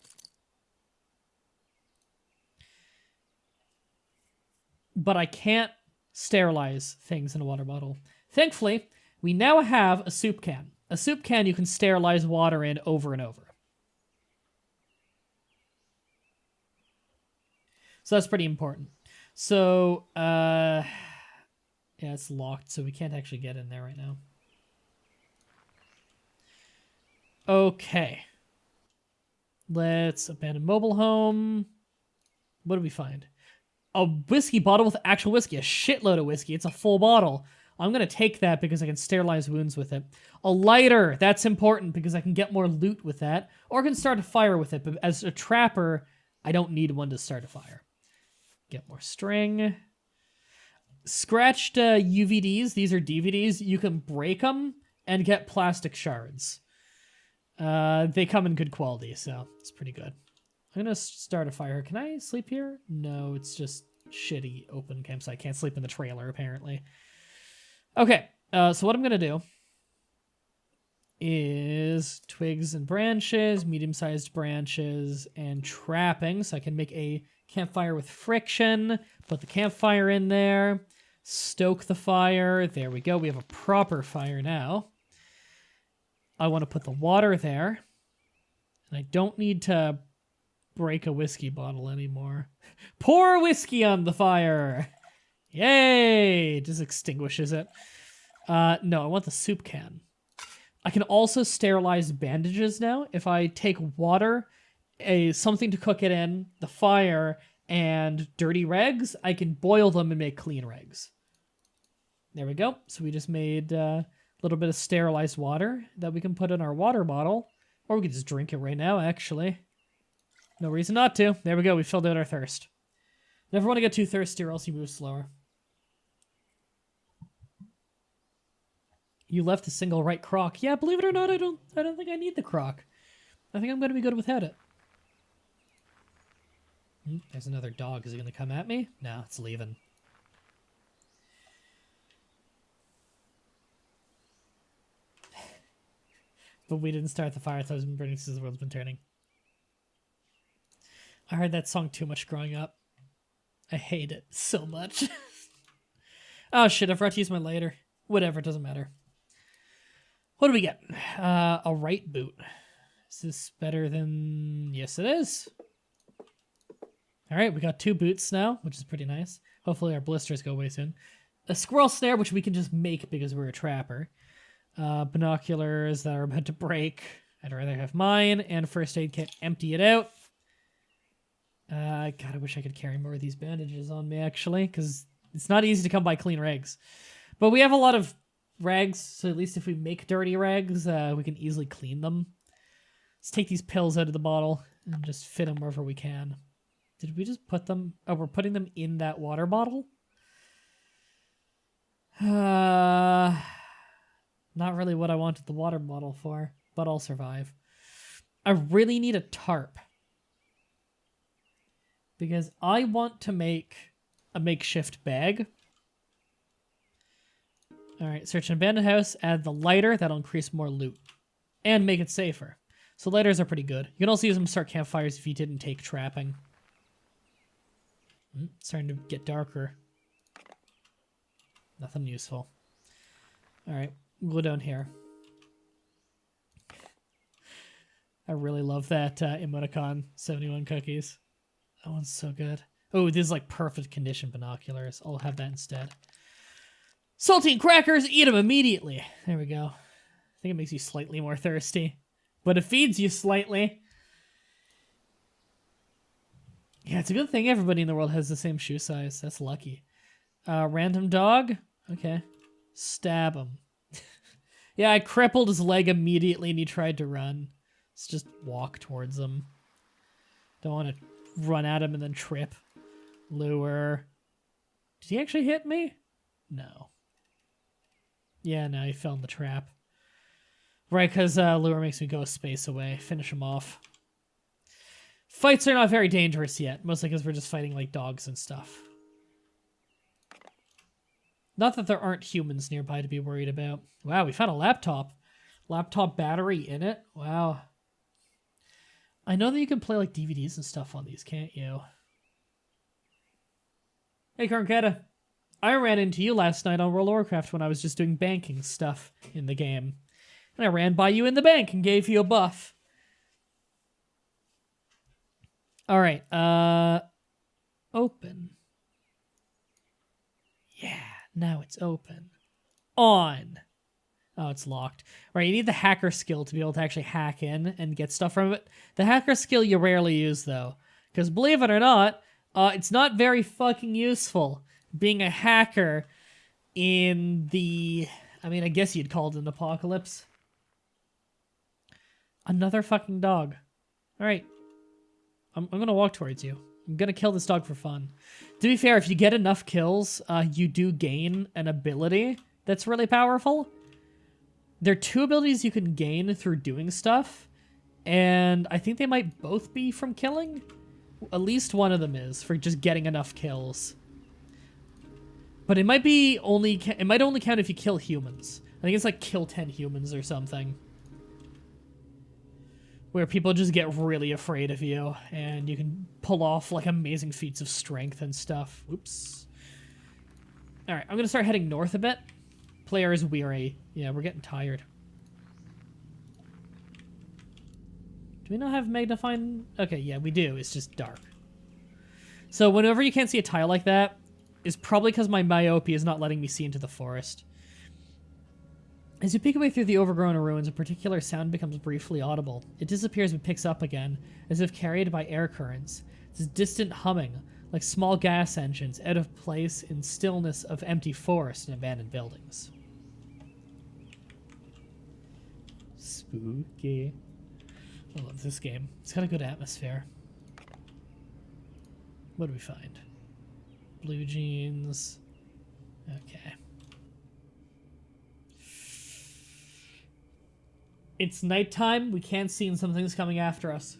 But I can't sterilize things in a water bottle. Thankfully, we now have a soup can. A soup can you can sterilize water in over and over. So that's pretty important. So, yeah, it's locked, so we can't actually get in there right now. Okay. Let's abandon mobile home. What do we find? A whiskey bottle with actual whiskey. A shitload of whiskey. It's a full bottle. I'm going to take that because I can sterilize wounds with it. A lighter. That's important because I can get more loot with that. Or I can start a fire with it. But as a trapper, I don't need one to start a fire. Get more string. Scratched UVDs. These are DVDs. You can break them and get plastic shards. They come in good quality, so it's pretty good. I'm going to start a fire. Can I sleep here? No, it's just shitty open campsite. I can't sleep in the trailer, apparently. Okay, so what I'm going to do is twigs and branches, medium-sized branches, and trapping, so I can make a campfire with friction, put the campfire in there, stoke the fire. There we go. We have a proper fire now. I want to put the water there, and I don't need to break a whiskey bottle anymore. Pour whiskey on the fire. Yay! Just extinguishes it. No, I want the soup can. I can also sterilize bandages now. If I take water, something to cook it in, the fire, and dirty rags, I can boil them and make clean rags. There we go. So we just made a little bit of sterilized water that we can put in our water bottle. Or we can just drink it right now, actually. No reason not to. There we go. We filled out our thirst. Never want to get too thirsty or else you move slower. You left a single right crock. Yeah, believe it or not, I don't think I need the crock. I think I'm going to be good without it. There's another dog. Is he going to come at me? No, it's leaving. But we didn't start the fire. I thought it was been burning since the world's been turning. I heard that song too much growing up. I hate it so much. Oh shit, I forgot to use my lighter. Whatever, it doesn't matter. What do we get? A right boot. Is this better than... Yes, it is. Alright, we got 2 boots now, which is pretty nice. Hopefully our blisters go away soon. A squirrel snare, which we can just make because we're a trapper. Binoculars that are about to break. I'd rather have mine. And first aid kit, empty it out. God, I wish I could carry more of these bandages on me, actually, because it's not easy to come by clean rags. But we have a lot of rags, so at least if we make dirty rags, we can easily clean them. Let's take these pills out of the bottle and just fit them wherever we can. Did we just put them... Oh, we're putting them in that water bottle? Not really what I wanted the water bottle for, but I'll survive. I really need a tarp. Because I want to make a makeshift bag. Alright, search an abandoned house, add the lighter, that'll increase more loot. And make it safer. So lighters are pretty good. You can also use them to start campfires if you didn't take trapping. It's starting to get darker. Nothing useful. Alright, we'll go down here. I really love that emoticon, 71 cookies. That one's so good. Oh, these like perfect condition binoculars. I'll have that instead. Saltine crackers, eat them immediately. There we go. I think it makes you slightly more thirsty, but it feeds you slightly. Yeah, it's a good thing everybody in the world has the same shoe size. That's lucky. Random dog? Okay. Stab him. Yeah, I crippled his leg immediately and he tried to run. Let's just walk towards him. Don't want to run at him and then trip. Lure. Did he actually hit me? No. Yeah, no, he fell in the trap. Right, because lure makes me go a space away. Finish him off. Fights are not very dangerous yet, mostly because we're just fighting like dogs and stuff. Not that there aren't humans nearby to be worried about. Wow, we found a laptop. Laptop battery in it. Wow. I know that you can play like DVDs and stuff on these, can't you? Hey, Carnketta. I ran into you last night on World of Warcraft when I was just doing banking stuff in the game. And I ran by you in the bank and gave you a buff. Alright, open. Yeah, now it's open. On. Oh, it's locked. Right, you need the hacker skill to be able to actually hack in and get stuff from it. The hacker skill you rarely use, though. Because believe it or not, it's not very fucking useful being a hacker in the... I mean, I guess you'd call it an apocalypse. Another fucking dog. Alright. I'm gonna walk towards you. I'm gonna kill this dog for fun. To be fair, if you get enough kills, you do gain an ability that's really powerful. There are two abilities you can gain through doing stuff, and I think they might both be from killing. At least one of them is, for just getting enough kills. But it might be only... It might only count if you kill humans. I think it's like kill 10 humans or something. Where people just get really afraid of you, and you can pull off, like, amazing feats of strength and stuff. Oops. Alright, I'm gonna start heading north a bit. Player is weary. Yeah, we're getting tired. Do we not have magnifying? Okay, yeah, we do. It's just dark. So whenever you can't see a tile like that, it's probably because my myopia is not letting me see into the forest. As you peek away through the overgrown ruins, a particular sound becomes briefly audible. It disappears but picks up again, as if carried by air currents. It's distant humming, like small gas engines, out of place in stillness of empty forest and abandoned buildings. Spooky. I love this game. It's got a good atmosphere. What do we find? Blue jeans. Okay. It's nighttime. We can't see, and something's coming after us.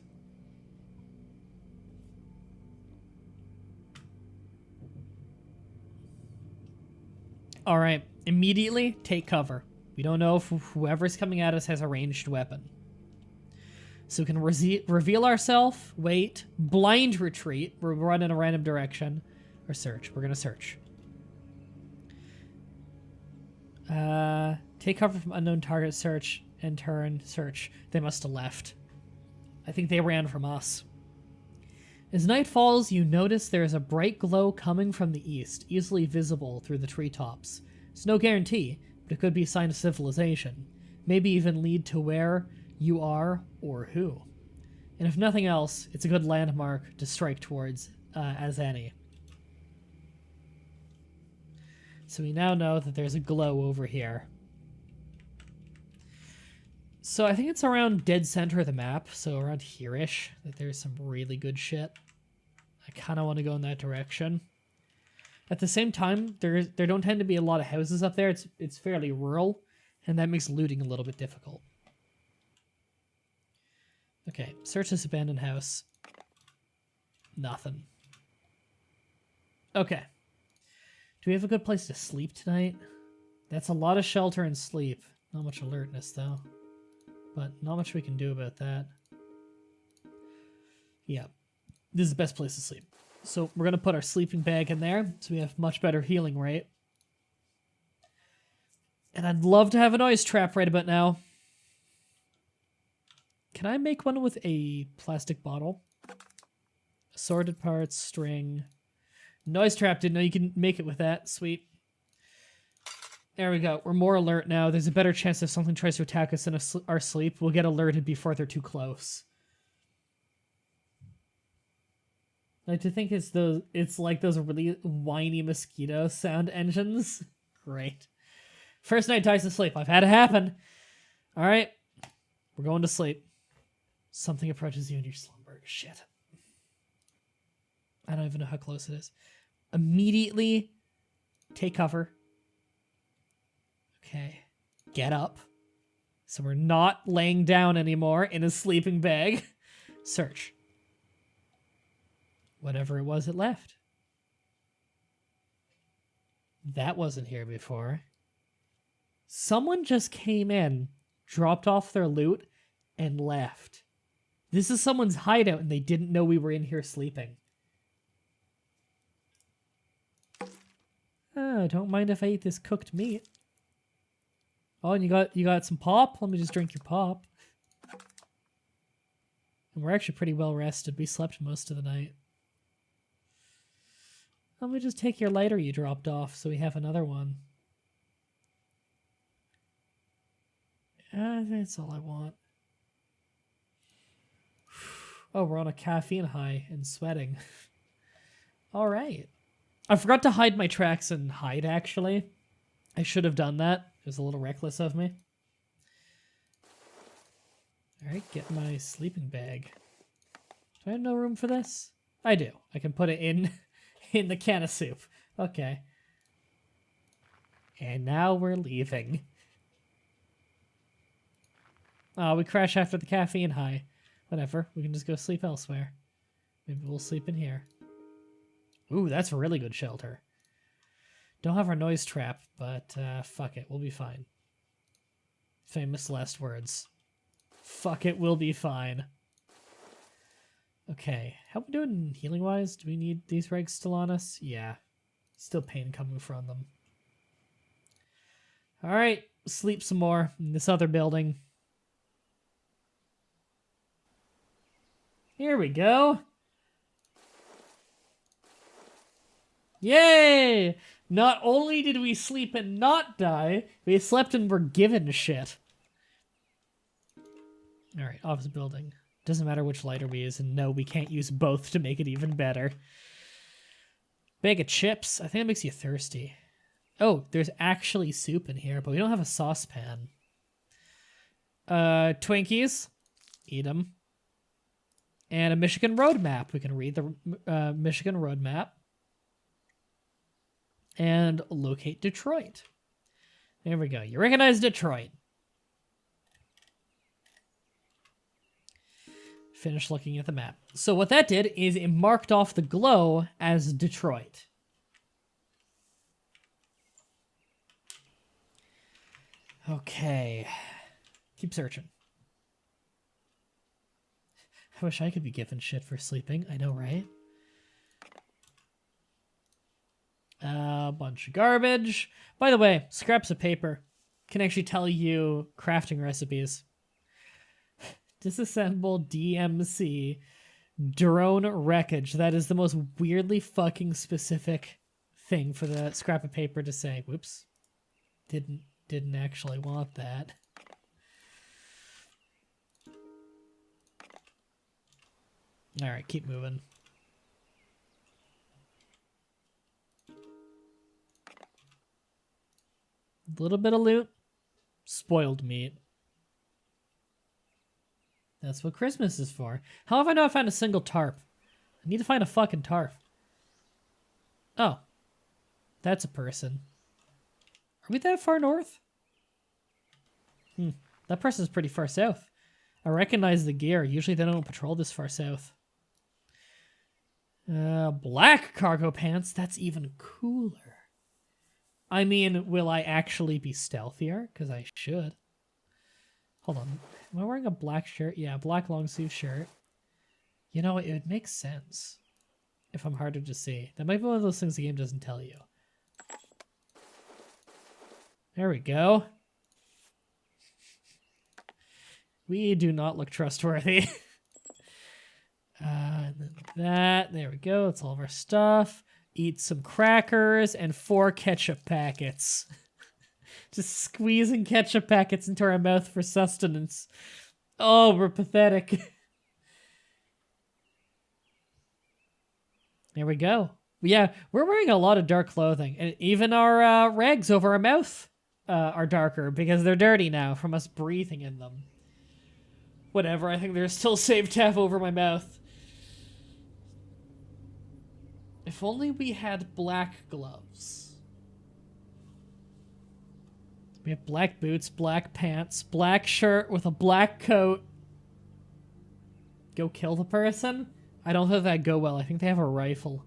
All right. Immediately take cover. We don't know if whoever's coming at us has a ranged weapon. So we can reveal ourselves, wait, blind retreat, run in a random direction, or search. We're going to search. Take cover from unknown target, search, and turn, search. They must have left. I think they ran from us. As night falls, you notice there is a bright glow coming from the east, easily visible through the treetops. It's no guarantee, but it could be a sign of civilization. Maybe even lead to where you are or who. And if nothing else, it's a good landmark to strike towards as any. So we now know that there's a glow over here. So I think it's around dead center of the map, so around here-ish, that there's some really good shit. I kind of want to go in that direction. At the same time, there don't tend to be a lot of houses up there. It's fairly rural, and that makes looting a little bit difficult. Okay, search this abandoned house. Nothing. Okay. Do we have a good place to sleep tonight? That's a lot of shelter and sleep. Not much alertness, though. But not much we can do about that. Yeah. This is the best place to sleep. So we're going to put our sleeping bag in there, so we have much better healing rate. And I'd love to have a noise trap right about now. Can I make one with a plastic bottle? Assorted parts, string. Noise trap, didn't know you can make it with that. Sweet. There we go. We're more alert now. There's a better chance if something tries to attack us in our sleep, we'll get alerted before they're too close. I like to think it's like those really whiny mosquito sound engines. Great. First night ties to sleep. I've had it happen. All right. We're going to sleep. Something approaches you in your slumber. Shit. I don't even know how close it is. Immediately take cover. Okay. Get up. So we're not laying down anymore in a sleeping bag. Search. Whatever it was, it left. That wasn't here before. Someone just came in, dropped off their loot, and left. This is someone's hideout and they didn't know we were in here sleeping. Oh, don't mind if I eat this cooked meat. Oh, and you got some pop? Let me just drink your pop. And we're actually pretty well rested. We slept most of the night. Let me just take your lighter you dropped off so we have another one. That's all I want. Oh, we're on a caffeine high and sweating. All right. I forgot to hide my tracks and hide, actually. I should have done that. It was a little reckless of me. All right, get my sleeping bag. Do I have no room for this? I do. I can put it in the can of soup. Okay. And now we're leaving. Oh, we crash after the caffeine high. Whatever, we can just go sleep elsewhere. Maybe we'll sleep in here. Ooh, that's a really good shelter. Don't have our noise trap, but fuck it, we'll be fine. Famous last words. Fuck it, we'll be fine. Okay, how we doing healing-wise? Do we need these regs still on us? Yeah. Still pain coming from them. Alright, sleep some more in this other building. Here we go. Yay! Not only did we sleep and not die, we slept and were given shit. Alright, office building. Doesn't matter which lighter we use, and no, we can't use both to make it even better. Bag of chips. I think it makes you thirsty. Oh, there's actually soup in here, but we don't have a saucepan. Twinkies. Eat them. And a Michigan road map. We can read the Michigan road map. And locate Detroit. There we go. You recognize Detroit. Finish looking at the map. So what that did is it marked off the glow as Detroit. Okay. Keep searching. I wish I could be given shit for sleeping. I know, right? A bunch of garbage. By the way, scraps of paper can actually tell you crafting recipes. Disassemble DMC drone wreckage. That is the most weirdly fucking specific thing for the scrap of paper to say. Whoops. Didn't actually want that. All right, keep moving. A little bit of loot. Spoiled meat. That's what Christmas is for. How have I not found a single tarp? I need to find a fucking tarp. Oh. That's a person. Are we that far north? That person's pretty far south. I recognize the gear. Usually they don't patrol this far south. Black cargo pants. That's even cooler. I mean, will I actually be stealthier? Because I should. Hold on. Am I wearing a black shirt? Yeah, black long sleeve shirt. You know, it would make sense if I'm harder to see. That might be one of those things the game doesn't tell you. There we go. We do not look trustworthy. And then that. There we go. That's all of our stuff. Eat some crackers and 4 ketchup packets. Just squeezing ketchup packets into our mouth for sustenance. Oh, we're pathetic. There we go. Yeah, we're wearing a lot of dark clothing. And even our rags over our mouth are darker because they're dirty now from us breathing in them. Whatever, I think they're still safe to have over my mouth. If only we had black gloves. We have black boots, black pants, black shirt with a black coat. Go kill the person? I don't think that'd go well. I think they have a rifle.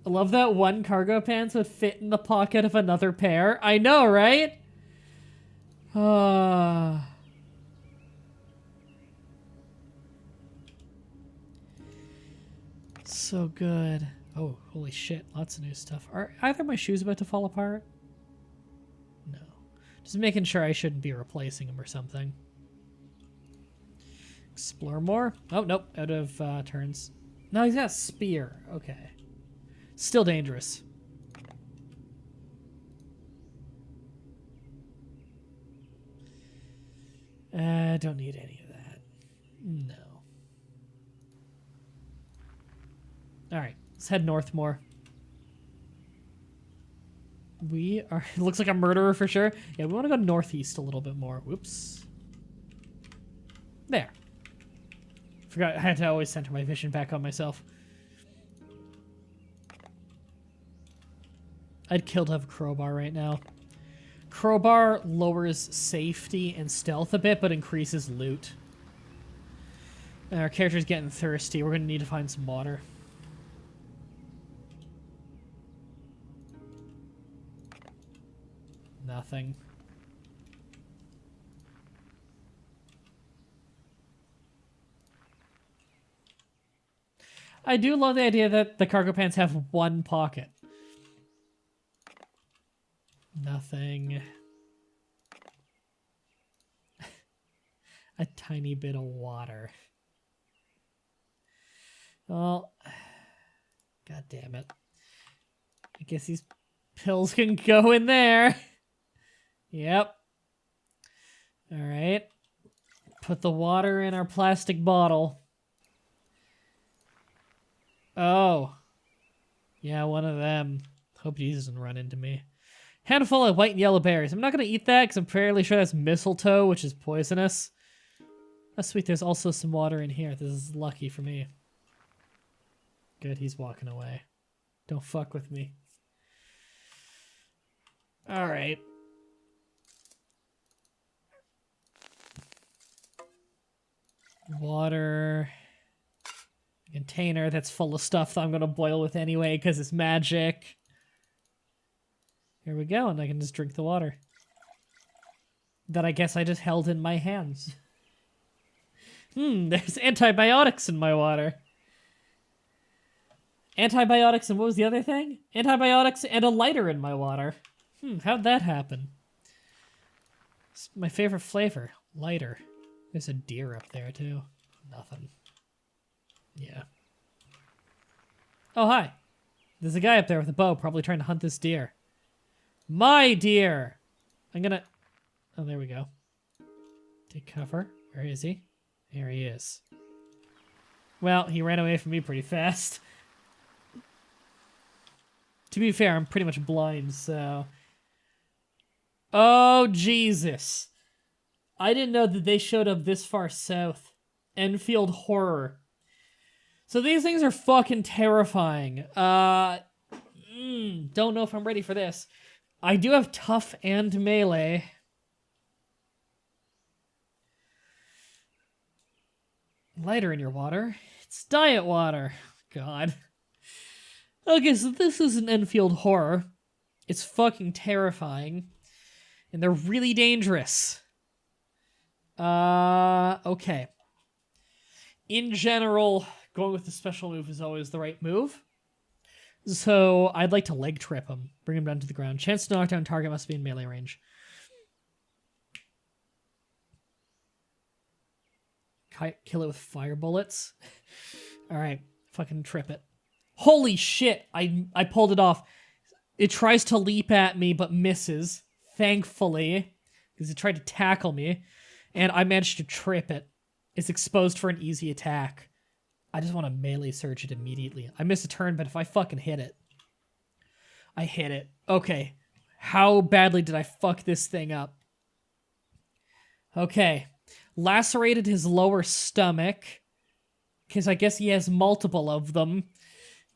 I love that one cargo pants would fit in the pocket of another pair. I know, right? So good. Oh, holy shit. Lots of new stuff. Are either my shoes about to fall apart? No. Just making sure I shouldn't be replacing them or something. Explore more. Oh, nope. Out of turns. No, he's got a spear. Okay. Still dangerous. Don't need any of that. No. Alright, let's head north more. We are... It looks like a murderer for sure. Yeah, we want to go northeast a little bit more. Whoops. There. Forgot I had to always center my vision back on myself. I'd kill to have a crowbar right now. Crowbar lowers safety and stealth a bit, but increases loot. And our character's getting thirsty. We're going to need to find some water. Nothing. I do love the idea that the cargo pants have one pocket. Nothing. A tiny bit of water. Well, god damn it. I guess these pills can go in there. Yep. Alright. Put the water in our plastic bottle. Oh. Yeah, one of them. Hope he doesn't run into me. Handful of white and yellow berries. I'm not going to eat that because I'm fairly sure that's mistletoe, which is poisonous. Oh, sweet. There's also some water in here. This is lucky for me. Good, he's walking away. Don't fuck with me. Alright. Water. Container that's full of stuff that I'm going to boil with anyway because it's magic. Here we go, and I can just drink the water. That I guess I just held in my hands. There's antibiotics in my water. Antibiotics and what was the other thing? Antibiotics and a lighter in my water. How'd that happen? It's my favorite flavor. Lighter. There's a deer up there, too. Nothing. Yeah. Oh, hi. There's a guy up there with a bow, probably trying to hunt this deer. My deer! I'm gonna... Oh, there we go. Take cover. Where is he? There he is. Well, he ran away from me pretty fast. To be fair, I'm pretty much blind, so... Oh, Jesus. I didn't know that they showed up this far south. Enfield Horror. So these things are fucking terrifying. Don't know if I'm ready for this. I do have tough and melee. Lighter in your water. It's diet water. God. Okay, so this is an Enfield Horror. It's fucking terrifying. And they're really dangerous. Okay. In general, going with the special move is always the right move. So I'd like to leg trip him, bring him down to the ground. Chance to knock down target must be in melee range. Kill it with fire bullets. All right, fucking trip it. Holy shit! I pulled it off. It tries to leap at me but misses, thankfully, because it tried to tackle me, and I managed to trip it. It's exposed for an easy attack. I just want to melee surge it immediately. I missed a turn, but if I fucking hit it, I hit it. Okay, how badly did I fuck this thing up? Okay, lacerated his lower stomach, because I guess he has multiple of them.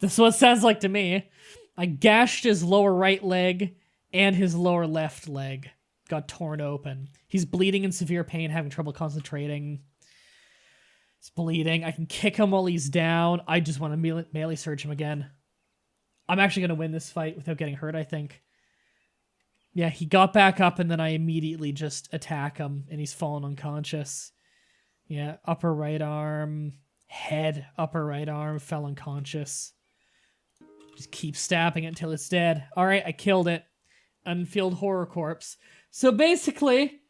That's what it sounds like to me. I gashed his lower right leg and his lower left leg. Got torn open. He's bleeding in severe pain, having trouble concentrating. He's bleeding. I can kick him while he's down. I just want to melee surge him again. I'm actually going to win this fight without getting hurt, I think. Yeah, he got back up and then I immediately just attack him and he's fallen unconscious. Yeah, upper right arm, head, upper right arm, fell unconscious. Just keep stabbing it until it's dead. All right, I killed it. Unfilled horror corpse. So basically,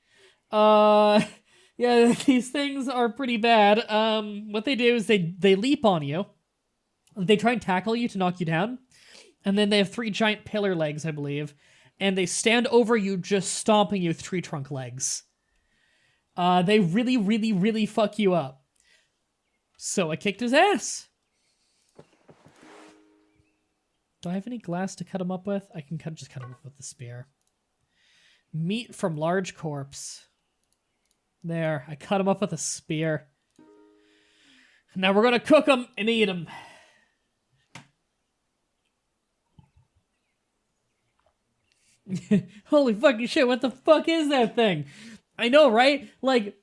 yeah, these things are pretty bad. What they do is they leap on you. They try and tackle you to knock you down. And then they have 3 giant pillar legs, I believe. And they stand over you, just stomping you with tree trunk legs. They really, really, really fuck you up. So I kicked his ass. Do I have any glass to cut him up with? I can just cut him up with the spear. Meat from large corpse. There, I cut him up with a spear. Now we're gonna cook him and eat him. Holy fucking shit, what the fuck is that thing? I know, right? Like,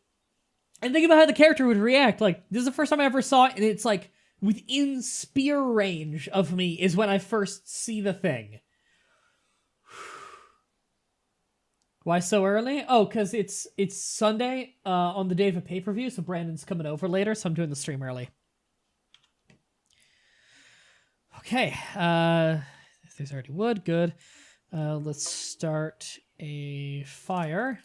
and think about how the character would react. Like, this is the first time I ever saw it, and it's like, within spear range of me is when I first see the thing. Why so early? Oh, because it's Sunday on the day of a pay-per-view, so Brandon's coming over later, so I'm doing the stream early. Okay, if there's already wood, good. Let's start a fire.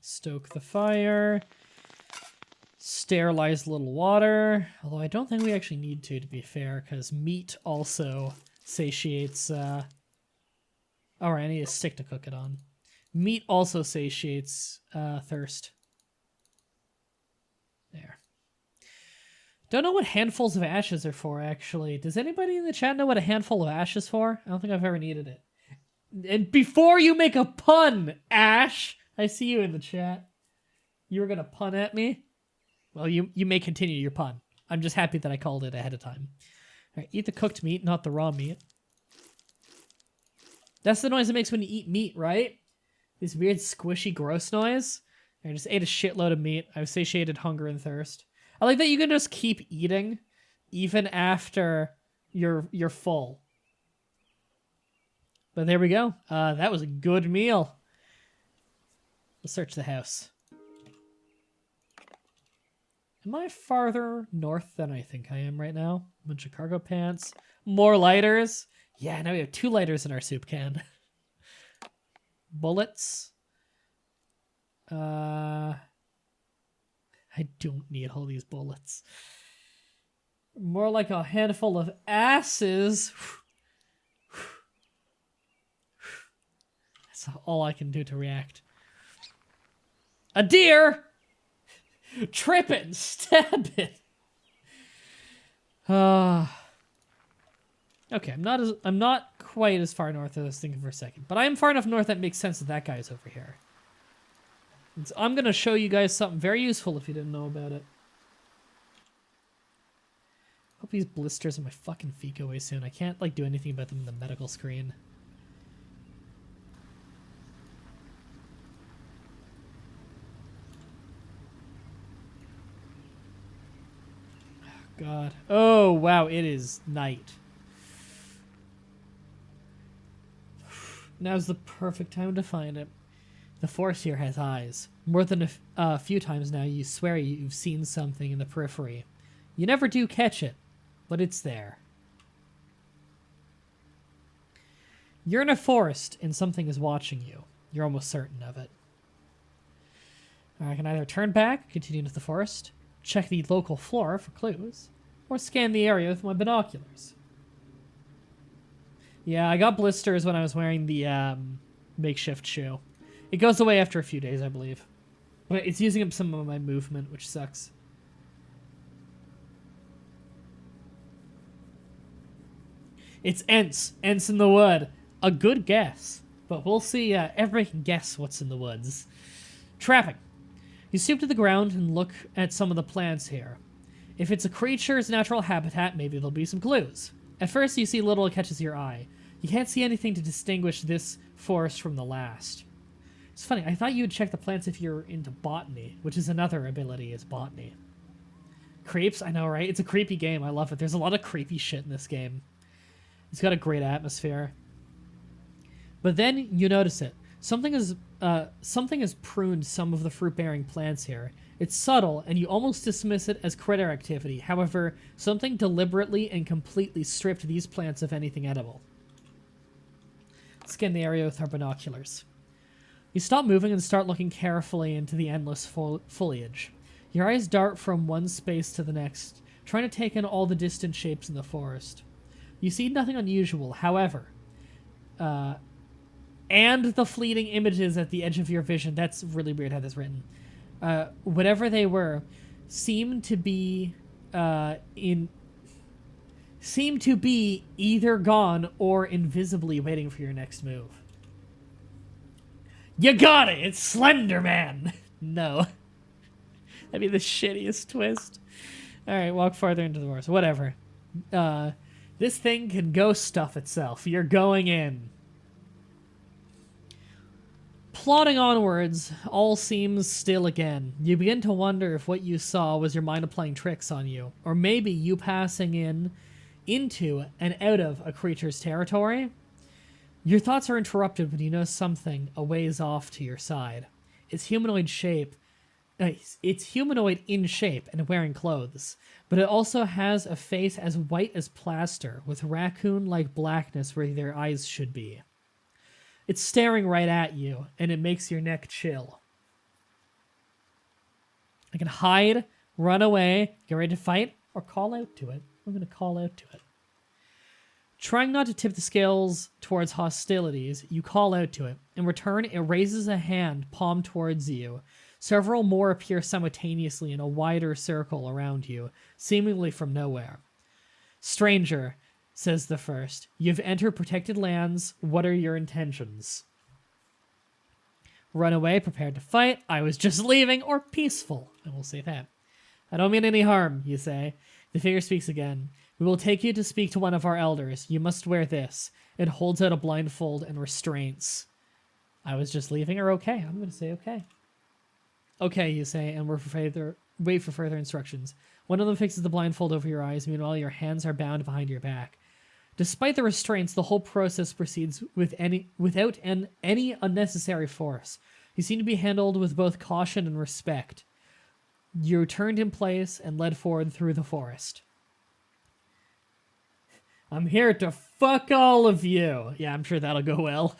Stoke the fire. Sterilize a little water. Although I don't think we actually need to be fair, because meat also satiates... Alright, I need a stick to cook it on. Meat also satiates thirst. There. Don't know what handfuls of ashes are for, actually. Does anybody in the chat know what a handful of ash is for? I don't think I've ever needed it. And before you make a pun, Ash... I see you in the chat. You were gonna pun at me? Well, you may continue your pun. I'm just happy that I called it ahead of time. Alright, eat the cooked meat, not the raw meat. That's the noise it makes when you eat meat, right? This weird, squishy, gross noise. I just ate a shitload of meat. I've satiated hunger and thirst. I like that you can just keep eating even after you're full. But there we go. That was a good meal. Let's search the house. Am I farther north than I think I am right now? A bunch of cargo pants. More lighters. Yeah, now we have 2 lighters in our soup can. Bullets. I don't need all these bullets. More like a handful of asses. That's all I can do to react. A deer! Trip it and stab it. Okay, I'm not quite as far north as I was thinking for a second, but I am far enough north that makes sense that guy's over here. And so I'm gonna show you guys something very useful if you didn't know about it. Hope these blisters on my fucking feet go away soon. I can't like do anything about them in the medical screen. God. Oh, wow, it is night. Now's the perfect time to find it. The forest here has eyes. More than a few times now, you swear you've seen something in the periphery. You never do catch it, but it's there. You're in a forest, and something is watching you. You're almost certain of it. I can either turn back, continue into the forest, check the local flora for clues, or scan the area with my binoculars. Yeah, I got blisters when I was wearing the makeshift shoe. It goes away after a few days, I believe. But it's using up some of my movement, which sucks. It's Ents. Ents in the wood. A good guess. But we'll see. Everybody can guess what's in the woods. Trapping. You stoop to the ground and look at some of the plants here. If it's a creature's natural habitat, maybe there'll be some clues. At first, you see little that catches your eye. You can't see anything to distinguish this forest from the last. It's funny, I thought you would check the plants if you're into botany, which is another ability, is botany. Creeps, I know, right? It's a creepy game, I love it. There's a lot of creepy shit in this game. It's got a great atmosphere. But then you notice it. Something has pruned some of the fruit-bearing plants here. It's subtle, and you almost dismiss it as critter activity. However, something deliberately and completely stripped these plants of anything edible. Scan the area with our binoculars. You stop moving and start looking carefully into the endless foliage. Your eyes dart from one space to the next, trying to take in all the distant shapes in the forest. You see nothing unusual, however. And the fleeting images at the edge of your vision, that's really weird how that's written. Whatever they were, seem to be either gone or invisibly waiting for your next move. You got it! It's Slender Man! No. That'd be the shittiest twist. Alright, walk farther into the forest. Whatever. This thing can ghost stuff itself. You're going in. Plodding onwards, all seems still again. You begin to wonder if what you saw was your mind playing tricks on you, or maybe you passing into and out of a creature's territory. Your thoughts are interrupted when you notice something a ways off to your side. It's humanoid in shape and wearing clothes, but it also has a face as white as plaster, with raccoon-like blackness where their eyes should be. It's staring right at you, and it makes your neck chill. I can hide, run away, get ready to fight, or call out to it. I'm going to call out to it. Trying not to tip the scales towards hostilities, you call out to it. In return, it raises a hand, palm towards you. Several more appear simultaneously in a wider circle around you, seemingly from nowhere. Stranger, says the first, you've entered protected lands. What are your intentions? Run away, prepared to fight, I was just leaving, or peaceful. I will say that. I don't mean any harm, you say. The figure speaks again. We will take you to speak to one of our elders. You must wear this. It holds out a blindfold and restraints. I was just leaving, or okay? I'm going to say okay. Okay, you say, and wait for further instructions. One of them fixes the blindfold over your eyes. Meanwhile, your hands are bound behind your back. Despite the restraints, the whole process proceeds without any unnecessary force. You seem to be handled with both caution and respect. You're turned in place and led forward through the forest. I'm here to fuck all of you. Yeah, I'm sure that'll go well.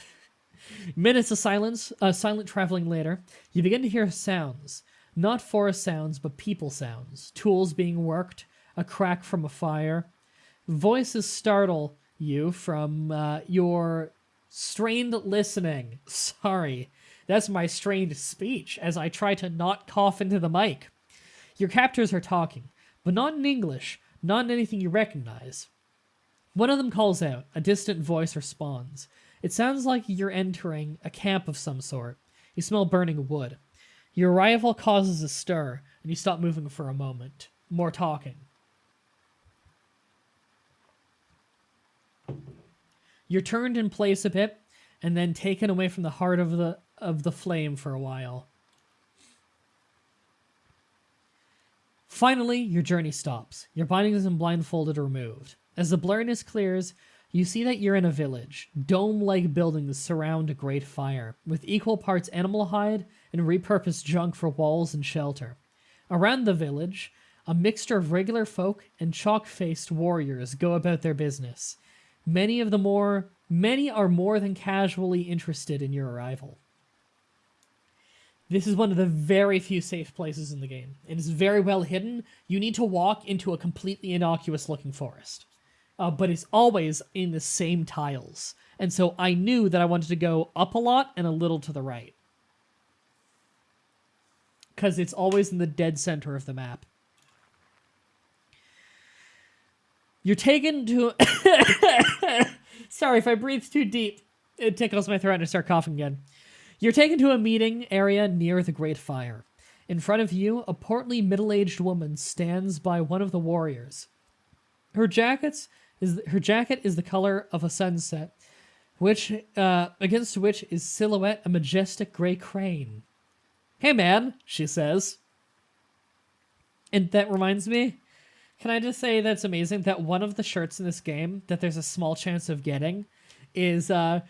Minutes of silence, silent traveling later, you begin to hear sounds. Not forest sounds, but people sounds. Tools being worked, a crack from a fire. Voices startle you from your strained listening. Sorry, that's my strained speech as I try to not cough into the mic. Your captors are talking, but not in English, not in anything you recognize. One of them calls out. A distant voice responds. It sounds like you're entering a camp of some sort. You smell burning wood. Your arrival causes a stir, and you stop moving for a moment. More talking. You're turned in place a bit, and then taken away from the heart of the flame for a while. Finally, your journey stops. Your bindings and blindfolded are removed. As the blurriness clears, You see that you're in a village. Dome-like buildings surround a great fire, with equal parts animal hide and repurposed junk for walls and shelter. Around the village, a mixture of regular folk and chalk-faced warriors go about their business. Many are more than casually interested in your arrival. This is one of the very few safe places in the game. It is very well hidden. You need to walk into a completely innocuous-looking forest. But it's always in the same tiles. And so I knew that I wanted to go up a lot and a little to the right. Because it's always in the dead center of the map. You're taken to... Sorry, if I breathe too deep, it tickles my throat and I start coughing again. You're taken to a meeting area near the Great Fire. In front of you, a portly middle-aged woman stands by one of the warriors. Her jacket is the color of a sunset, against which is silhouette a majestic gray crane. "Hey man," she says. And that reminds me, can I just say that's amazing that one of the shirts in this game that there's a small chance of getting is the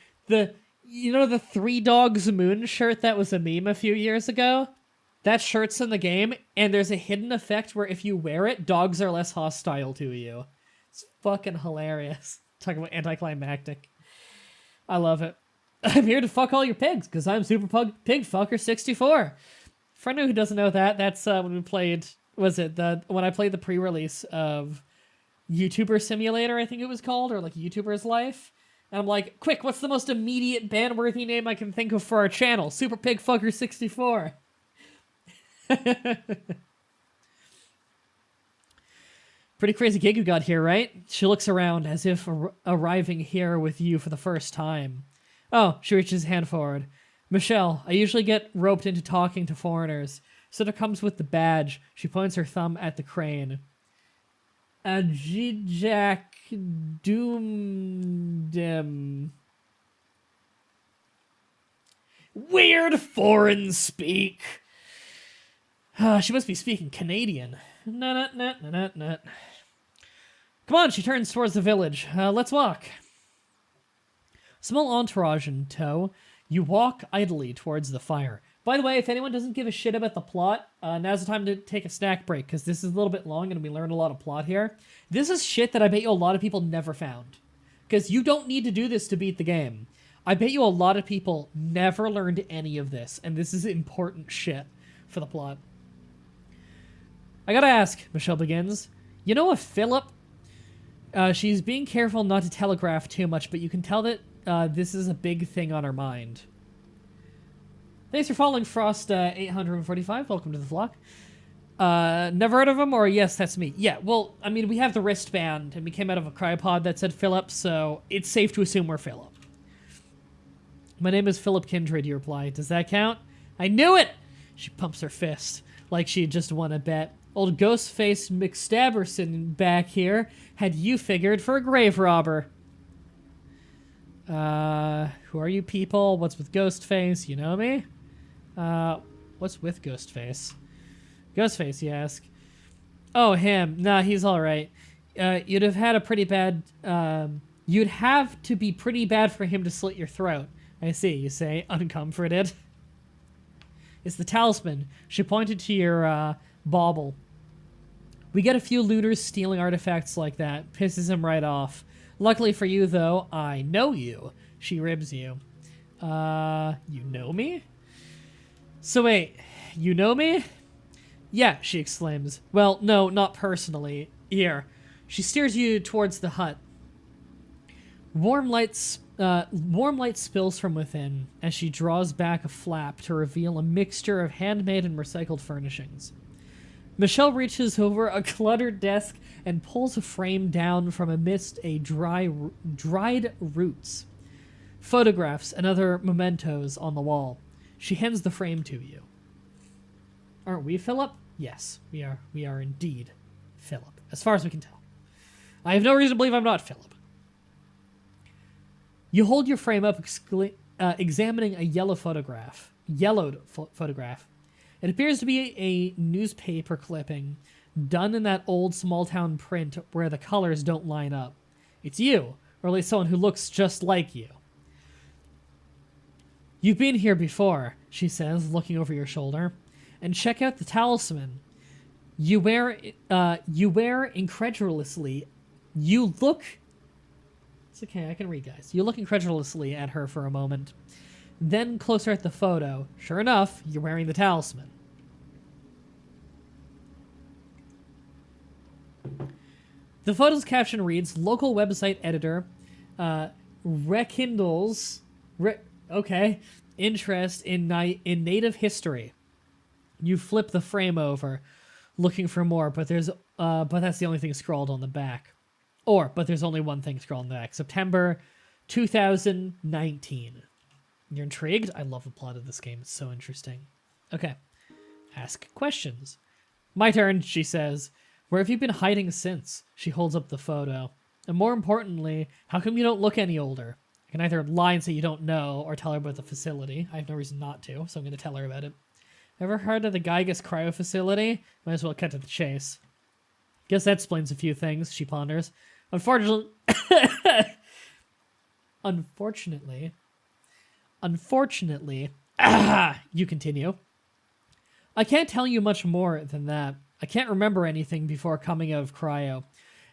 Three Dogs Moon shirt that was a meme a few years ago? That shirt's in the game, and there's a hidden effect where if you wear it, dogs are less hostile to you. It's fucking hilarious. Talking about anticlimactic. I love it. I'm here to fuck all your pigs, because I'm Super Pig Fucker 64. For anyone who doesn't know that, that's when we played, when I played the pre-release of YouTuber Simulator, I think it was called, or like YouTuber's Life. And I'm like, quick, what's the most immediate ban-worthy name I can think of for our channel? Super Pig Fucker 64. Pretty crazy gig you got here, right? She looks around as if arriving here with you for the first time. Oh, she reaches a hand forward. Michelle, I usually get roped into talking to foreigners. So it comes with the badge. She points her thumb at the crane. Ajijak Doomdim. Weird foreign speak. She must be speaking Canadian. Nut. Come on, she turns towards the village. Let's walk. Small entourage in tow, you walk idly towards the fire. By the way, if anyone doesn't give a shit about the plot, now's the time to take a snack break, because this is a little bit long and we learn a lot of plot here. This is shit that I bet you a lot of people never found. Because you don't need to do this to beat the game. I bet you a lot of people never learned any of this, and this is important shit for the plot. I gotta ask, Michelle begins. You know a Philip? She's being careful not to telegraph too much, but you can tell that this is a big thing on her mind. Thanks for following Frost 845. Welcome to the vlog. Never heard of him, or yes, that's me. Yeah, well, I mean, we have the wristband, and we came out of a cryopod that said Philip, so it's safe to assume we're Philip. My name is Philip Kindred, you reply. Does that count? I knew it! She pumps her fist, like she just won a bet. Old Ghostface McStabberson back here had you figured for a grave robber. Who are you people? What's with Ghostface? You know me? What's with Ghostface? Ghostface, you ask. Oh, him. Nah, he's alright. You'd have had a pretty bad... you'd have to be pretty bad for him to slit your throat. I see, you say, uncomforted. It's the talisman. She pointed to your, bauble. We get a few looters stealing artifacts like that. Pisses him right off. Luckily for you, though, I know you. She ribs you. You know me? So wait, you know me? Yeah, she exclaims. Well, no, not personally. Here. She steers you towards the hut. Warm light spills from within as she draws back a flap to reveal a mixture of handmade and recycled furnishings. Michelle reaches over a cluttered desk and pulls a frame down from amidst a dried roots, photographs, and other mementos on the wall. She hands the frame to you. Aren't we Philip? Yes, we are. We are indeed Philip, as far as we can tell. I have no reason to believe I'm not Philip. You hold your frame up, examining a yellowed photograph. It appears to be a newspaper clipping done in that old small-town print where the colors don't line up. It's you, or at least someone who looks just like you. You've been here before, she says, looking over your shoulder. And check out the talisman. You wear incredulously. You look... It's okay, I can read, guys. You look incredulously at her for a moment. Then closer at the photo. Sure enough, you're wearing the talisman. The photo's caption reads, local website editor rekindles interest in native history. You flip the frame over, looking for more, but that's the only thing scrawled on the back. But there's only one thing scrawled on the back. September 2019. You're intrigued? I love the plot of this game. It's so interesting. Okay. Ask questions. My turn, she says. Where have you been hiding since? She holds up the photo. And more importantly, how come you don't look any older? I can either lie and say you don't know, or tell her about the facility. I have no reason not to, so I'm going to tell her about it. Ever heard of the Geigus cryo facility? Might as well cut to the chase. Guess that explains a few things, she ponders. Unfortunately, you continue. I can't tell you much more than that. I can't remember anything before coming out of cryo.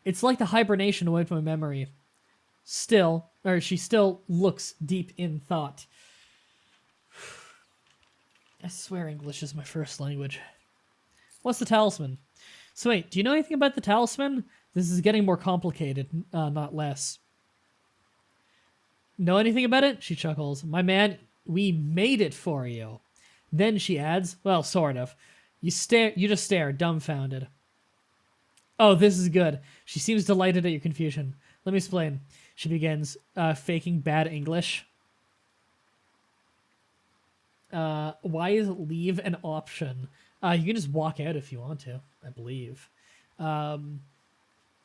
It's like the hibernation wiped my memory. She still looks deep in thought. I swear English is my first language. What's the talisman? So wait, do you know anything about the talisman? This is getting more complicated, not less. Know anything about it? She chuckles. My man, we made it for you. Then she adds, well, sort of. You just stare, dumbfounded. Oh, this is good. She seems delighted at your confusion. Let me explain. She begins, faking bad English. Why is leave an option? You can just walk out if you want to, I believe.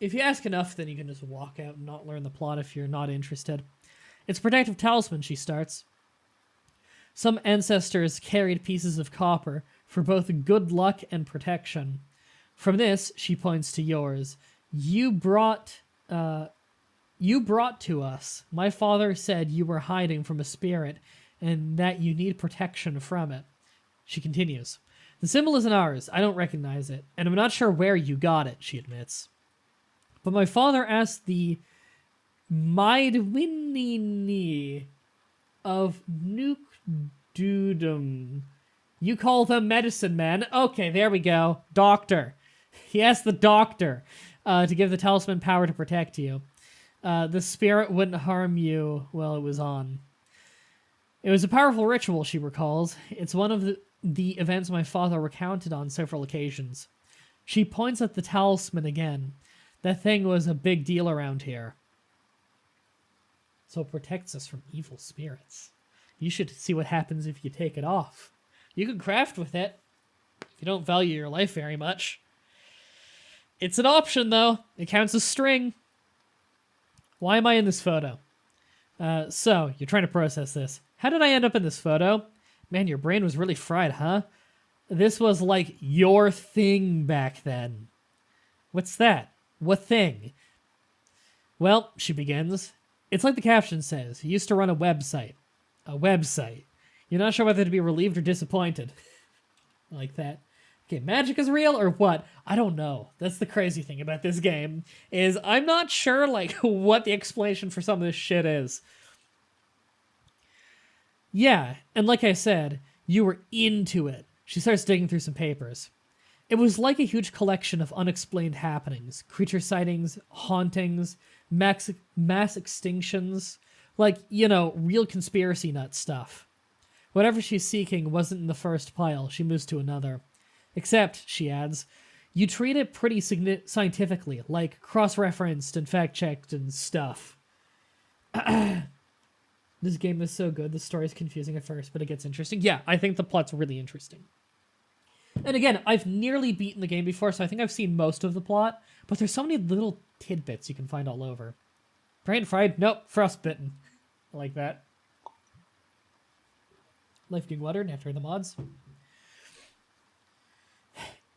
If you ask enough, then you can just walk out and not learn the plot if you're not interested. It's a protective talisman, she starts. Some ancestors carried pieces of copper for both good luck and protection. From this, she points to yours. You brought to us. My father said you were hiding from a spirit and that you need protection from it. She continues. The symbol isn't ours. I don't recognize it, and I'm not sure where you got it, she admits. But my father asked the Mah-Dry-Bread of Nuke-Dudum. You call them medicine men. Okay, there we go. Doctor. He asked the doctor to give the talisman power to protect you. The spirit wouldn't harm you while it was on. It was a powerful ritual, she recalls. It's one of the events my father recounted on several occasions. She points at the talisman again. That thing was a big deal around here. So it protects us from evil spirits. You should see what happens if you take it off. You can craft with it if you don't value your life very much. It's an option, though. It counts as string. Why am I in this photo? So, you're trying to process this. How did I end up in this photo? Man, your brain was really fried, huh? This was like your thing back then. What's that? What thing? Well, she begins. It's like the caption says. You used to run a website. A website. You're not sure whether to be relieved or disappointed. Like that. Okay, magic is real or what? I don't know. That's the crazy thing about this game, is I'm not sure, like, what the explanation for some of this shit is. Yeah, and like I said, you were into it. She starts digging through some papers. It was like a huge collection of unexplained happenings. Creature sightings, hauntings, mass extinctions. Like, you know, real conspiracy nut stuff. Whatever she's seeking wasn't in the first pile. She moves to another. Except, she adds, you treat it pretty scientifically, like cross-referenced and fact-checked and stuff. This game is so good. The story's confusing at first, but it gets interesting. Yeah, I think the plot's really interesting. And again, I've nearly beaten the game before, so I think I've seen most of the plot, but there's so many little tidbits you can find all over. Brain fried? Nope. Frostbitten. I like that. Life getting water after the mods.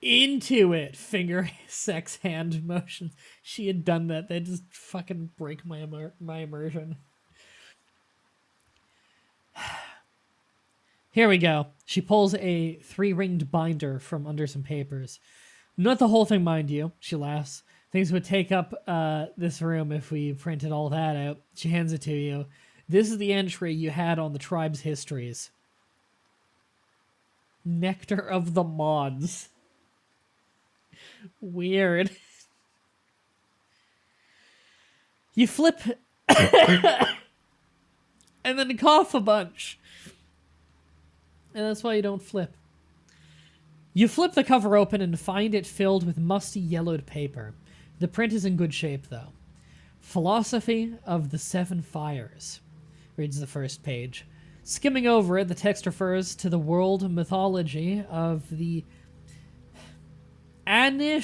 into it. Finger sex hand motion. She had done that. They just fucking break my immersion. Here we go. She pulls a 3-ringed binder from under some papers. Not the whole thing, mind you, she laughs. Things would take up this room if we printed all that out. She hands it to you. This is the entry you had on the tribe's histories. Nectar of the Mods. Weird. You flip and then cough a bunch. And that's why you don't flip. You flip the cover open and find it filled with musty yellowed paper. The print is in good shape, though. Philosophy of the Seven Fires, reads the first page. Skimming over it, the text refers to the world mythology of the Anishinaabe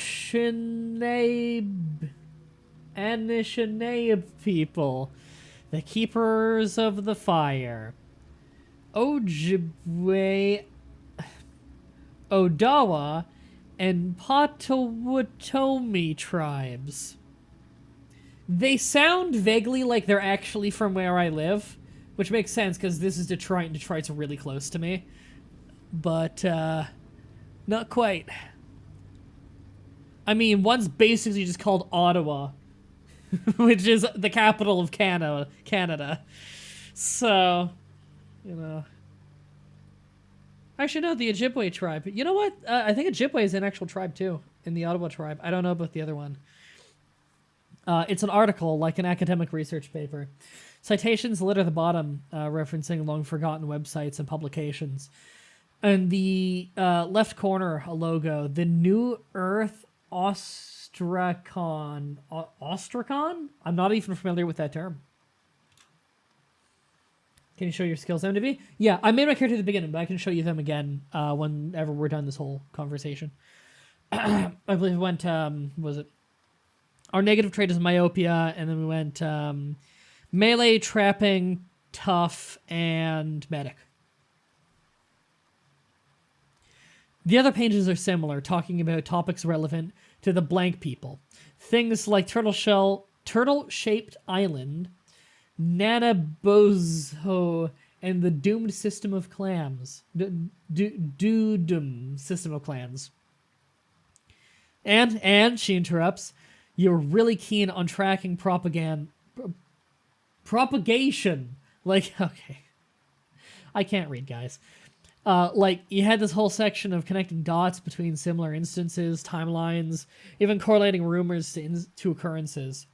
people, the keepers of the fire. Ojibwe, Odawa, and Potawatomi tribes. They sound vaguely like they're actually from where I live, which makes sense because this is Detroit, and Detroit's really close to me. But, not quite. I mean, one's basically just called Ottawa, which is the capital of Canada. So, you know. Actually, no, the Ojibwe tribe. You know what? I think Ojibwe is an actual tribe, too, in the Ottawa tribe. I don't know about the other one. It's an article, like an academic research paper. Citations litter the bottom, referencing long-forgotten websites and publications. And the left corner, a logo, the New Earth Ostrakon. Ostrakon? I'm not even familiar with that term. Can you show your skills, MDB? Yeah, I made my character at the beginning, but I can show you them again whenever we're done this whole conversation. I believe it went, was it? Our negative trait is myopia, and then we went melee, trapping, tough, and medic. The other pages are similar, talking about topics relevant to the blank people. Things like turtle-shaped island, Nanabozo, and the doomed system of clans. Doodum system of clans. And, she interrupts, you're really keen on tracking propagation. Like, okay. I can't read, guys. Like, you had this whole section of connecting dots between similar instances, timelines, even correlating rumors to occurrences.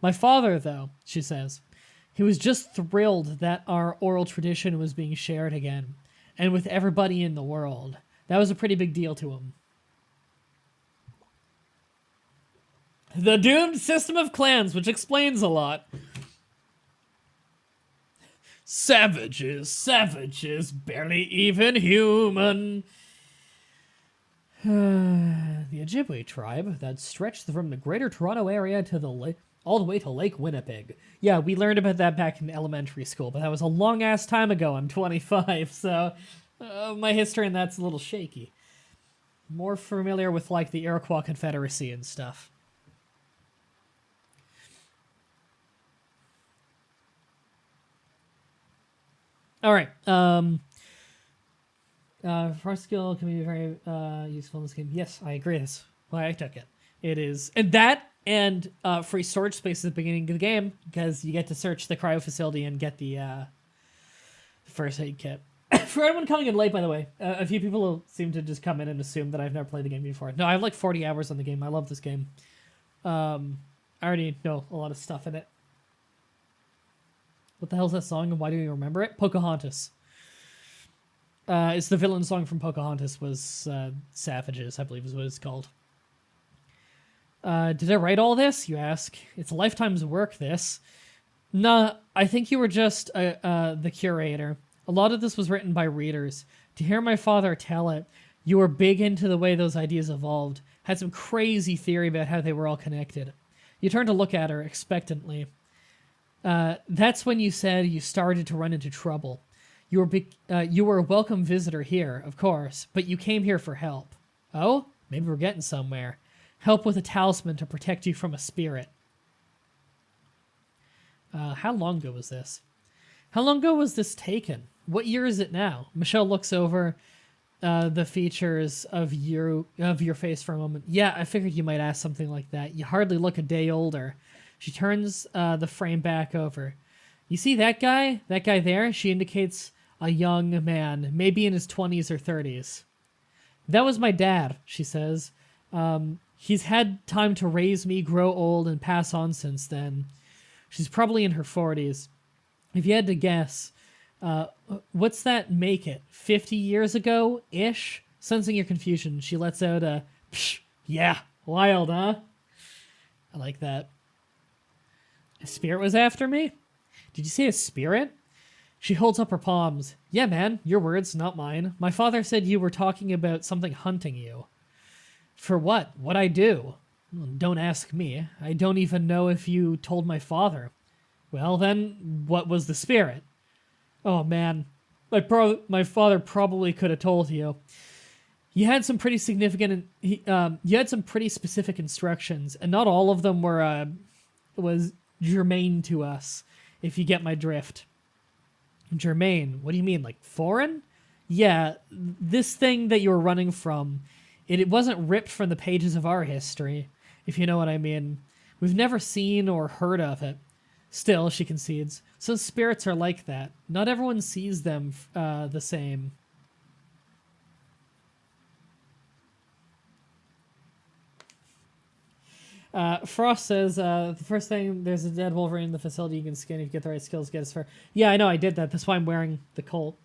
My father, though, she says, he was just thrilled that our oral tradition was being shared again, and with everybody in the world. That was a pretty big deal to him. The doomed system of clans, which explains a lot. Savages, barely even human. The Ojibwe tribe that stretched from the Greater Toronto Area to the all the way to Lake Winnipeg. Yeah, we learned about that back in elementary school, but that was a long-ass time ago. I'm 25, so my history in that's a little shaky. More familiar with, like, the Iroquois Confederacy and stuff. All right. First skill can be very useful in this game. Yes, I agree. That's why I took it. It is, and that and free storage space at the beginning of the game because you get to search the cryo facility and get the first aid kit. For anyone coming in late, by the way, a few people seem to just come in and assume that I've never played the game before. No, I have like 40 hours on the game. I love this game. I already know a lot of stuff in it. What the hell's that song and why do you remember it? Pocahontas. It's the villain song from Pocahontas was Savages, I believe is what it's called. Did I write all this, you ask? It's a lifetime's work, this. Nah, I think you were just the curator. A lot of this was written by readers. To hear my father tell it, you were big into the way those ideas evolved. Had some crazy theory about how they were all connected. You turned to look at her expectantly. That's when you said you started to run into trouble. You were a welcome visitor here, of course, but you came here for help. Oh? Maybe we're getting somewhere. Help with a talisman to protect you from a spirit. How long ago was this? How long ago was this taken? What year is it now? Michelle looks over the features of your face for a moment. Yeah, I figured you might ask something like that. You hardly look a day older. She turns the frame back over. You see that guy? That guy there? She indicates a young man, maybe in his 20s or 30s. That was my dad, she says. He's had time to raise me, grow old, and pass on since then. She's probably in her 40s. If you had to guess, what's that make it? 50 years ago-ish? Sensing your confusion, she lets out a, psh, yeah, wild, huh? I like that. A spirit was after me? Did you say a spirit? She holds up her palms. Yeah, man, your words, not mine. My father said you were talking about something hunting you. For what? What'd I do? Don't ask me. I don't even know if you told my father. Well, then, what was the spirit? Oh, man. My father probably could have told you. You had some pretty significant... you had some pretty specific instructions, and not all of them was germane to us, if you get my drift. Germane? What do you mean, like foreign? Yeah, this thing that you were running from, it wasn't ripped from the pages of our history, if you know what I mean. We've never seen or heard of it. Still, she concedes, some spirits are like that. Not everyone sees them the same. Frost says, the first thing, there's a dead Wolverine in the facility you can skin if you get the right skills, get us for... Yeah, I know, I did that. That's why I'm wearing the coat.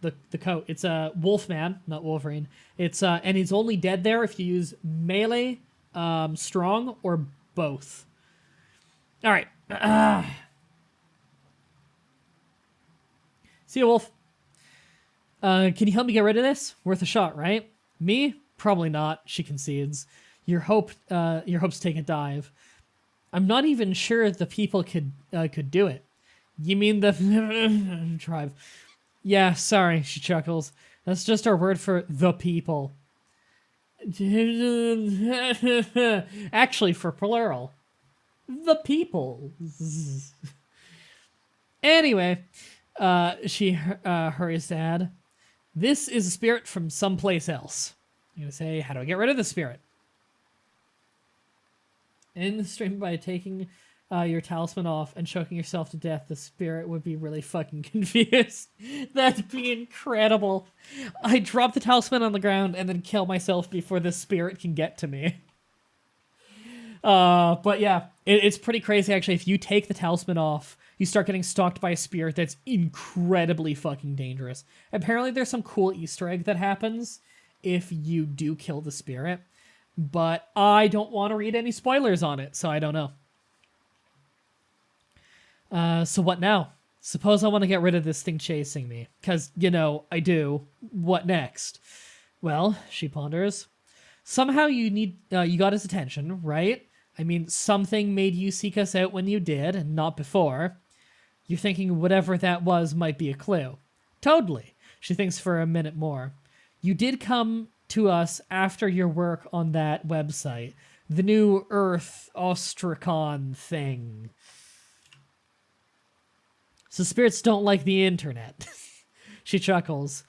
It's a Wolfman, not Wolverine. It's and he's only dead there if you use melee, strong, or both. All right. See you, Wolf. Can you help me get rid of this? Worth a shot, right? Me? Probably not, she concedes. Your hopes take a dive. I'm not even sure the people could do it. You mean the tribe? Yeah, sorry, she chuckles. That's just our word for the people. Actually, for plural. The people. Anyway, she hurries to add, this is a spirit from someplace else. I'm going to say, how do I get rid of the spirit? In the stream, by taking your talisman off and choking yourself to death, the spirit would be really fucking confused. That'd be incredible. I drop the talisman on the ground and then kill myself before the spirit can get to me. But yeah, it's pretty crazy actually. If you take the talisman off, you start getting stalked by a spirit that's incredibly fucking dangerous. Apparently there's some cool Easter egg that happens if you do kill the spirit. But I don't want to read any spoilers on it, so I don't know. So what now? Suppose I want to get rid of this thing chasing me. Because, you know, I do. What next? Well, she ponders. Somehow you got his attention, right? I mean, something made you seek us out when you did, and not before. You're thinking whatever that was might be a clue. Totally. She thinks for a minute more. You did come to us after your work on that website. The new Earth Ostracon thing. So spirits don't like the internet. She chuckles.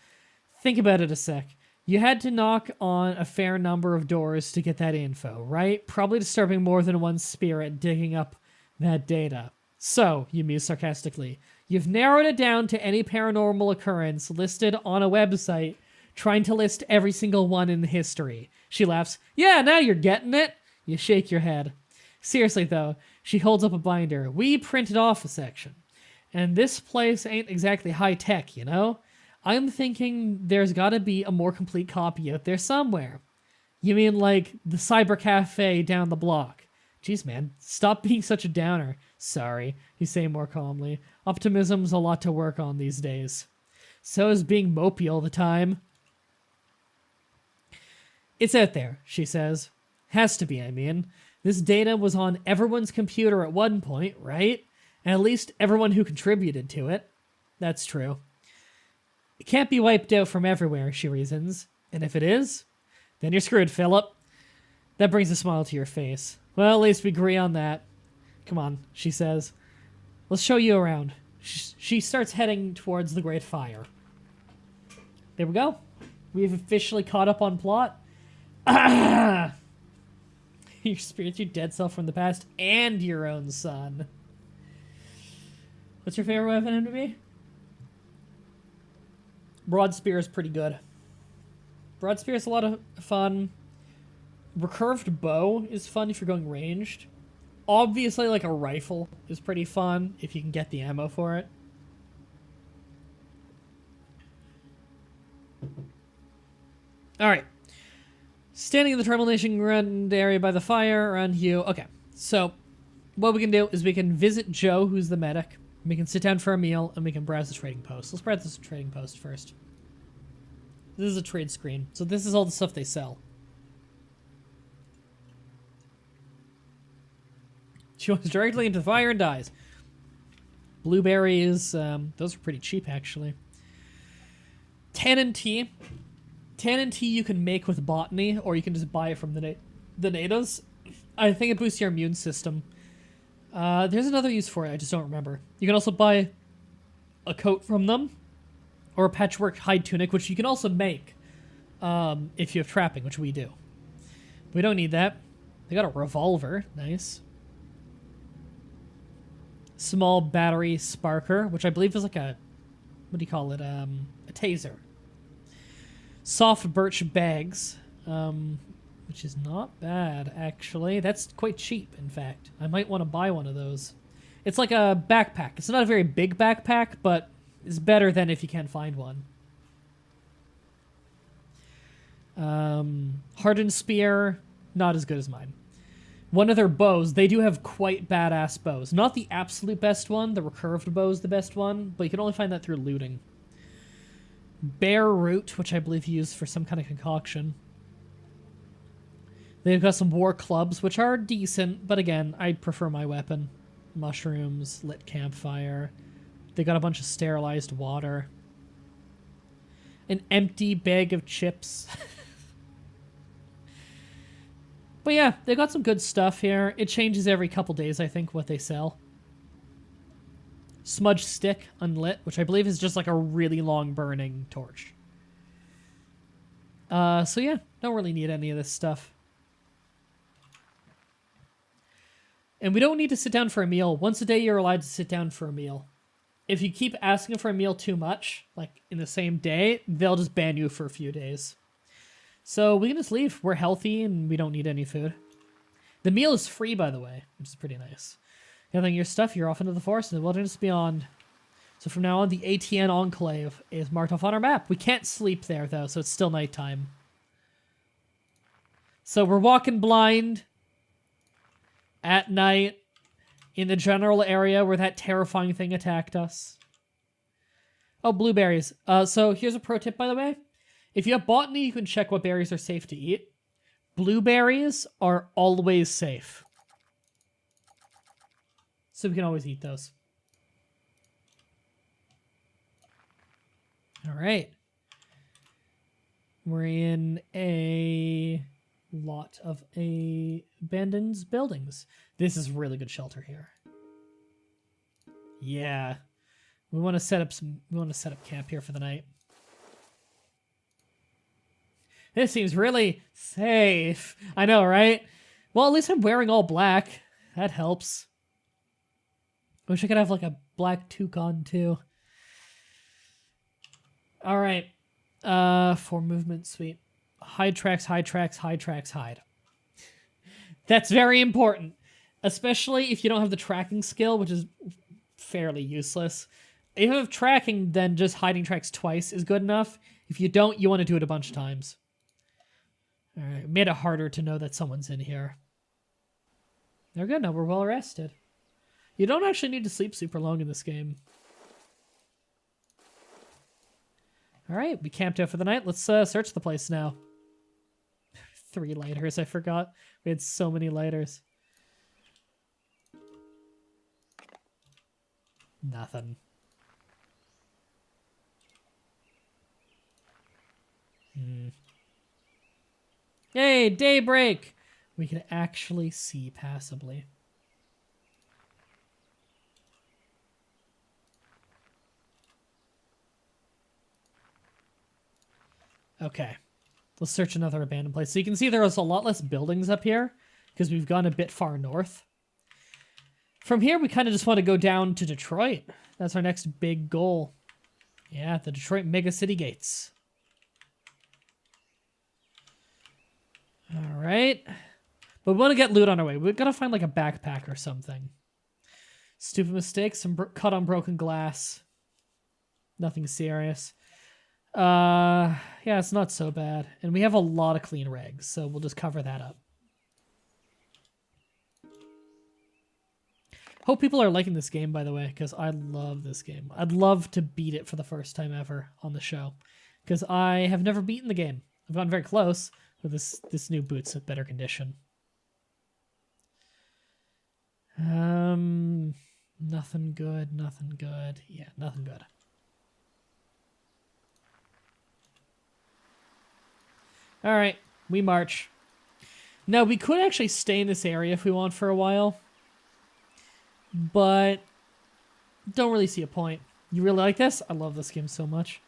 Think about it a sec. You had to knock on a fair number of doors to get that info, right? Probably disturbing more than one spirit digging up that data. So, you muse sarcastically, you've narrowed it down to any paranormal occurrence listed on a website, trying to list every single one in history. She laughs. Yeah, now you're getting it. You shake your head. Seriously, though, she holds up a binder. We printed off a section. And this place ain't exactly high-tech, you know? I'm thinking there's gotta be a more complete copy out there somewhere. You mean like the cyber cafe down the block? Jeez, man, stop being such a downer. Sorry, you say more calmly. Optimism's a lot to work on these days. So is being mopey all the time. It's out there, she says. Has to be, I mean. This data was on everyone's computer at one point, right? And at least everyone who contributed to it. That's true. It can't be wiped out from everywhere, she reasons. And if it is, then you're screwed, Philip. That brings a smile to your face. Well, at least we agree on that. Come on, she says. Let's show you around. She starts heading towards the Great Fire. There we go. We've officially caught up on plot. Your spirit's your dead self from the past and your own son. What's your favorite weapon to be? Broad spear is pretty good. Broad spear is a lot of fun. Recurved bow is fun if you're going ranged. Obviously, like a rifle is pretty fun if you can get the ammo for it. Alright. Standing in the Tribal Nation Grand area by the fire around you. Okay, so what we can do is we can visit Joe, who's the medic. We can sit down for a meal, and we can browse the trading post. Let's browse this trading post first. This is a trade screen, so this is all the stuff they sell. She goes directly into the fire and dies. Blueberries, those are pretty cheap, actually. Tannin tea. Tannin tea you can make with botany, or you can just buy it from the natives. I think it boosts your immune system. There's another use for it, I just don't remember. You can also buy a coat from them, or a patchwork hide tunic, which you can also make if you have trapping, which we do. We don't need that. They got a revolver. Nice. Small battery sparker, which I believe is like a... What do you call it? A taser. Soft birch bags, which is not bad, actually. That's quite cheap, in fact. I might want to buy one of those. It's like a backpack. It's not a very big backpack, but it's better than if you can't find one. Hardened spear, not as good as mine. One of their bows, they do have quite badass bows. Not the absolute best one, the recurved bow is the best one, but you can only find that through looting. Bear root, which I believe you use for some kind of concoction. They've got some war clubs, which are decent, but again, I prefer my weapon. Mushrooms, lit campfire. They got a bunch of sterilized water. An empty bag of chips. But yeah, they got some good stuff here. It changes every couple days, I think, what they sell. Smudge stick, unlit, which I believe is just like a really long burning torch. So yeah, don't really need any of this stuff. And we don't need to sit down for a meal. Once a day, you're allowed to sit down for a meal. If you keep asking for a meal too much, like in the same day, they'll just ban you for a few days. So we can just leave. We're healthy and we don't need any food. The meal is free, by the way, which is pretty nice. Gathering your stuff, you're off into the forest and the wilderness beyond. So from now on, the ATN Enclave is marked off on our map. We can't sleep there, though, so it's still nighttime. So we're walking blind at night in the general area where that terrifying thing attacked us. Oh, blueberries. So here's a pro tip, by the way. If you have botany, you can check what berries are safe to eat. Blueberries are always safe. So we can always eat those. All right. We're in a lot of abandoned buildings. This is really good shelter here. Yeah. We want to set up camp here for the night. This seems really safe. I know, right? Well, at least I'm wearing all black. That helps. Wish I could have like a black toque on too. All right. For movement, sweet. Hide tracks, hide tracks, hide tracks, hide. That's very important. Especially if you don't have the tracking skill, which is fairly useless. If you have tracking, then just hiding tracks twice is good enough. If you don't, you want to do it a bunch of times. Alright, made it harder to know that someone's in here. They're good now, we're well rested. You don't actually need to sleep super long in this game. Alright, we camped out for the night. Let's search the place now. 3 lighters, I forgot. We had so many lighters. Nothing. Yay, daybreak! We can actually see passably. Okay. Let's search another abandoned place. So you can see there was a lot less buildings up here because we've gone a bit far north. From here, we kind of just want to go down to Detroit. That's our next big goal. Yeah, the Detroit Mega City Gates. All right. But we want to get loot on our way. We've got to find like a backpack or something. Stupid mistakes, some cut on broken glass. Nothing serious. Yeah, it's not so bad. And we have a lot of clean rags, so we'll just cover that up. Hope people are liking this game, by the way, because I love this game. I'd love to beat it for the first time ever on the show, because I have never beaten the game. I've gotten very close, but this new boot's in better condition. Nothing good, nothing good. Yeah, nothing good. All right, we march. Now, we could actually stay in this area if we want for a while, but don't really see a point. You really like this? I love this game so much.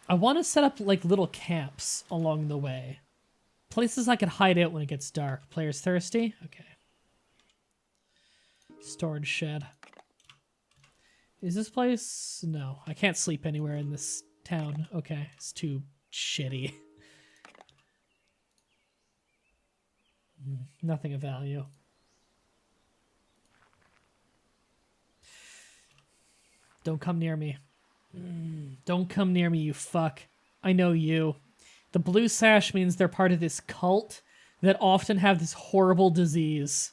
I want to set up like little camps along the way. Places I can hide out when it gets dark. Players thirsty? Okay. Storage shed. Is this place? No, I can't sleep anywhere in this town. Okay, it's too shitty. Nothing of value. Don't come near me. Don't come near me, you fuck. I know you. The blue sash means they're part of this cult that often have this horrible disease.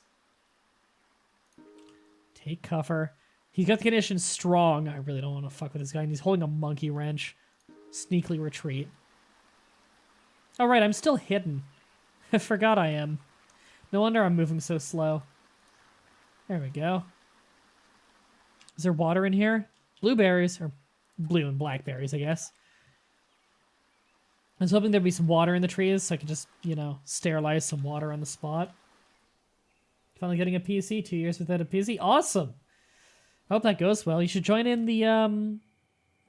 Take cover. He's got the condition strong. I really don't want to fuck with this guy. And he's holding a monkey wrench. Sneakily retreat. Oh, right, I'm still hidden. I forgot I am. No wonder I'm moving so slow. There we go. Is there water in here? Blueberries, or blue and blackberries, I guess. I was hoping there'd be some water in the trees so I could just, you know, sterilize some water on the spot. Finally getting a PC. 2 years without a PC. Awesome! I hope that goes well. You should join in the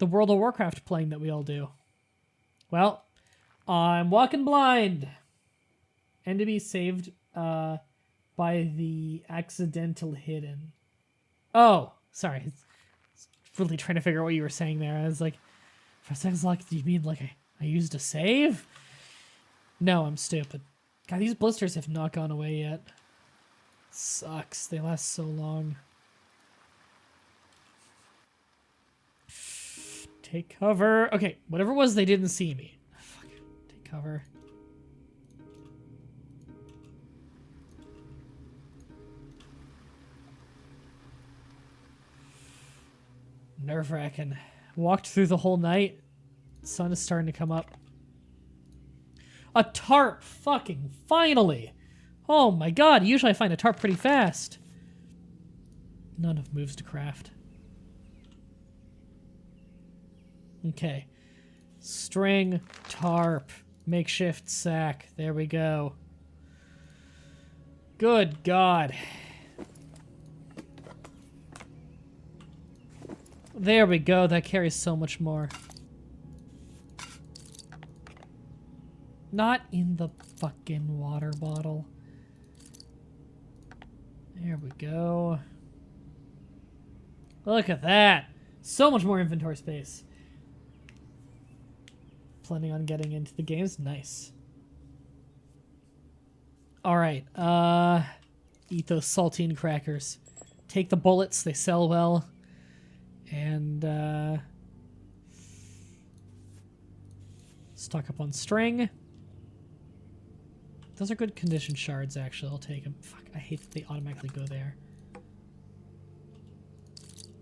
World of Warcraft playing that we all do. Well, I'm walking blind. And to be saved by the accidental hidden. Oh, sorry. It's really trying to figure out what you were saying there. I was like, for a second, like, do you mean like I used a save? No, I'm stupid. God, these blisters have not gone away yet. Sucks. They last so long. Take cover. Okay, whatever it was, they didn't see me. Fuck. Take cover. Nerve-wracking. Walked through the whole night. Sun is starting to come up. A tarp! Fucking finally! Oh my god, usually I find a tarp pretty fast. Not enough moves to craft. Okay. String, tarp, makeshift sack. There we go. Good god. There we go. That carries so much more. Not in the fucking water bottle. There we go. Look at that. So much more inventory space. Planning on getting into the games. Nice. Alright. Eat those saltine crackers. Take the bullets. They sell well. And, stock up on string. Those are good condition shards, actually. I'll take them. Fuck, I hate that they automatically go there.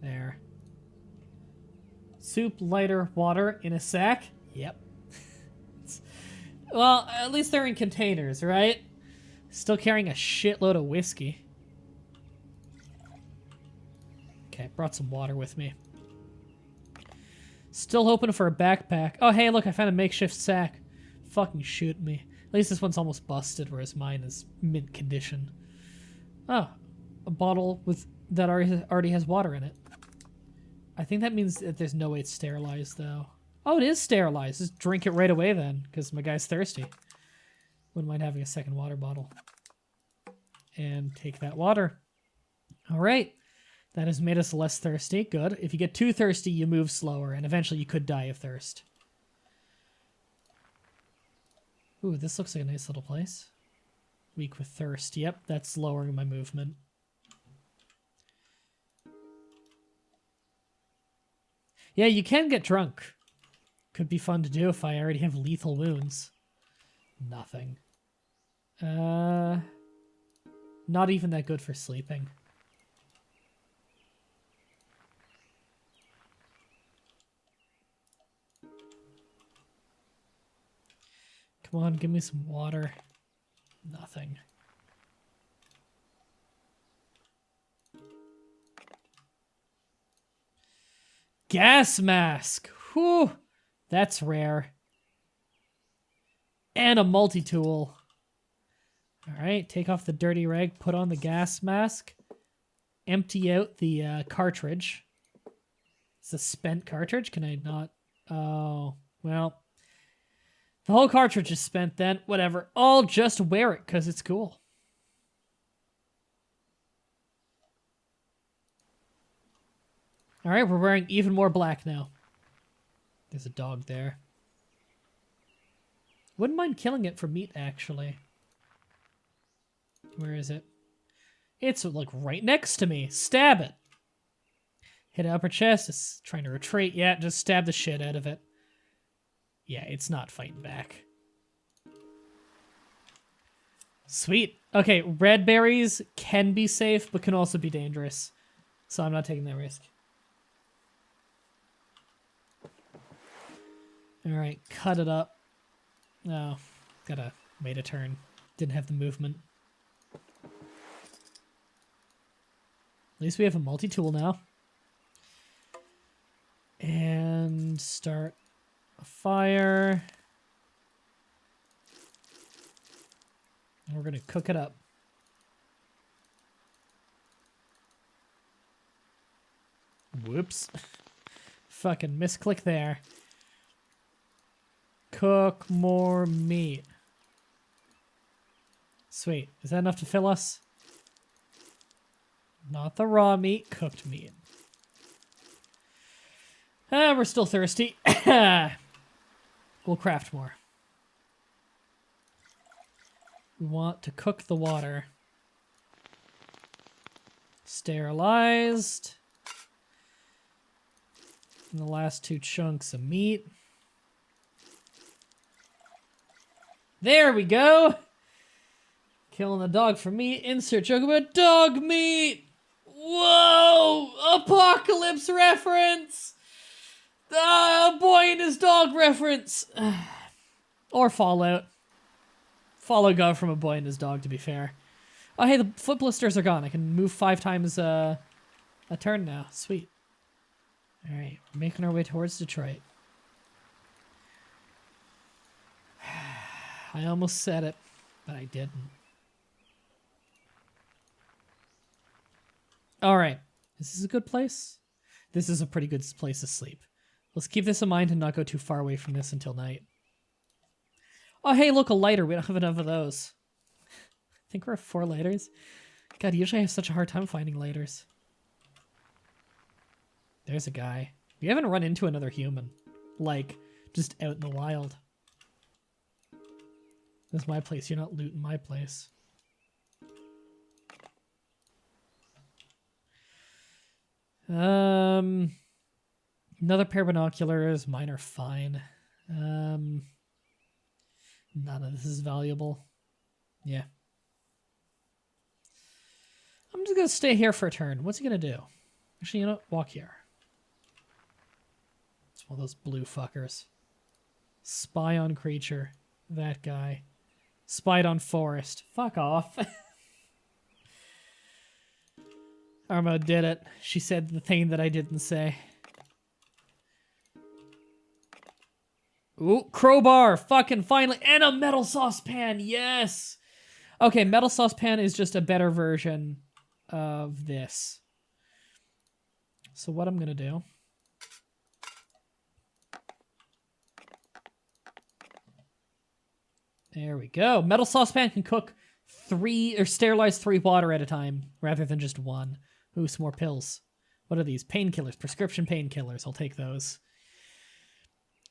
There. Soup, lighter, water in a sack? Yep. Well, at least they're in containers, right? Still carrying a shitload of whiskey. Okay, brought some water with me. Still hoping for a backpack. Oh, hey, look, I found a makeshift sack. Fucking shoot me. At least this one's almost busted, whereas mine is mint condition. Oh, a bottle that already has water in it. I think that means that there's no way it's sterilized, though. Oh, it is sterilized. Just drink it right away, then, because my guy's thirsty. Wouldn't mind having a second water bottle. And take that water. All right. That has made us less thirsty. Good. If you get too thirsty, you move slower, and eventually you could die of thirst. Ooh, this looks like a nice little place. Weak with thirst. Yep, that's lowering my movement. Yeah, you can get drunk. Could be fun to do if I already have lethal wounds. Nothing. Not even that good for sleeping. Come on, give me some water. Nothing. Gas mask! Whew! That's rare. And a multi-tool. Alright, take off the dirty rag, put on the gas mask. Empty out the cartridge. It's a spent cartridge? Can I not? Oh, well. The whole cartridge is spent then. Whatever. I'll just wear it because it's cool. Alright, we're wearing even more black now. There's a dog there. Wouldn't mind killing it for meat, actually. Where is it? It's, like, right next to me. Stab it. Hit upper chest. It's trying to retreat. Yeah, just stab the shit out of it. Yeah, it's not fighting back. Sweet. Okay, red berries can be safe, but can also be dangerous. So I'm not taking that risk. Alright, cut it up. Oh, gotta wait a turn. Didn't have the movement. At least we have a multi-tool now. And start a fire. And we're gonna cook it up. Whoops. Fucking misclick there. Cook more meat. Sweet. Is that enough to fill us? Not the raw meat, cooked meat. Ah, we're still thirsty. We'll craft more. We want to cook the water. Sterilized. And the last two chunks of meat. There we go! Killing the dog for meat. Insert joke about dog meat! Whoa! Apocalypse reference! A boy and his dog reference! Or Fallout. Fallout got from a boy and his dog, to be fair. Oh, hey, the foot blisters are gone. I can move 5 times a turn now. Sweet. Alright, we're making our way towards Detroit. I almost said it, but I didn't. Alright, is this a good place? This is a pretty good place to sleep. Let's keep this in mind and not go too far away from this until night. Oh, hey, look, a lighter. We don't have enough of those. I think we're at 4 lighters. God, usually I have such a hard time finding lighters. There's a guy. We haven't run into another human. Like, just out in the wild. This is my place. You're not looting my place. Another pair of binoculars. Mine are fine. None of this is valuable. Yeah. I'm just gonna stay here for a turn. What's he gonna do? Actually, you know what? Walk here. It's one of those blue fuckers. Spy on creature. That guy. Spied on forest. Fuck off. Armo did it. She said the thing that I didn't say. Ooh, crowbar, fucking finally, and a metal saucepan, yes! Okay, metal saucepan is just a better version of this. So what I'm gonna do... There we go. Metal saucepan can cook 3, or sterilize 3 water at a time, rather than just 1. Ooh, some more pills. What are these? Painkillers, prescription painkillers. I'll take those.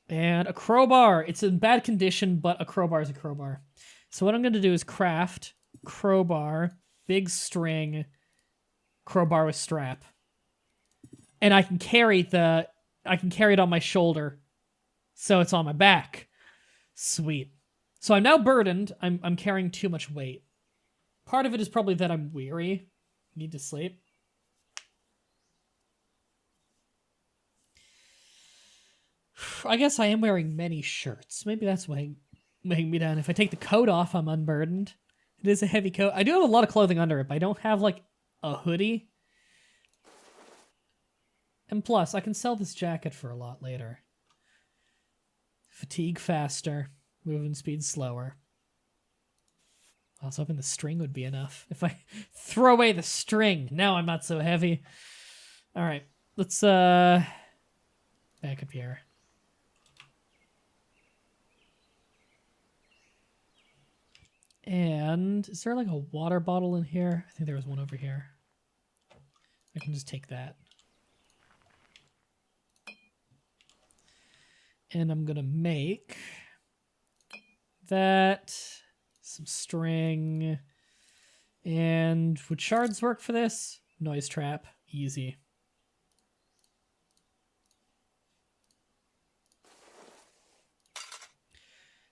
And a crowbar. It's in bad condition, but a crowbar is a crowbar. So what I'm going to do is craft crowbar, big string, crowbar with strap. And I can carry it on my shoulder, so it's on my back. Sweet. So I'm now burdened. I'm carrying too much weight. Part of it is probably that I'm weary. Need to sleep. I guess I am wearing many shirts. Maybe that's weighing me down. If I take the coat off, I'm unburdened. It is a heavy coat. I do have a lot of clothing under it, but I don't have, like, a hoodie. And plus, I can sell this jacket for a lot later. Fatigue faster. Movement speed slower. I was hoping the string would be enough. If I throw away the string, now I'm not so heavy. Alright, let's back up here. And is there like a water bottle in here? I think there was one over here. I can just take that. And I'm gonna make that, some string, and would shards work for this? Noise trap, easy.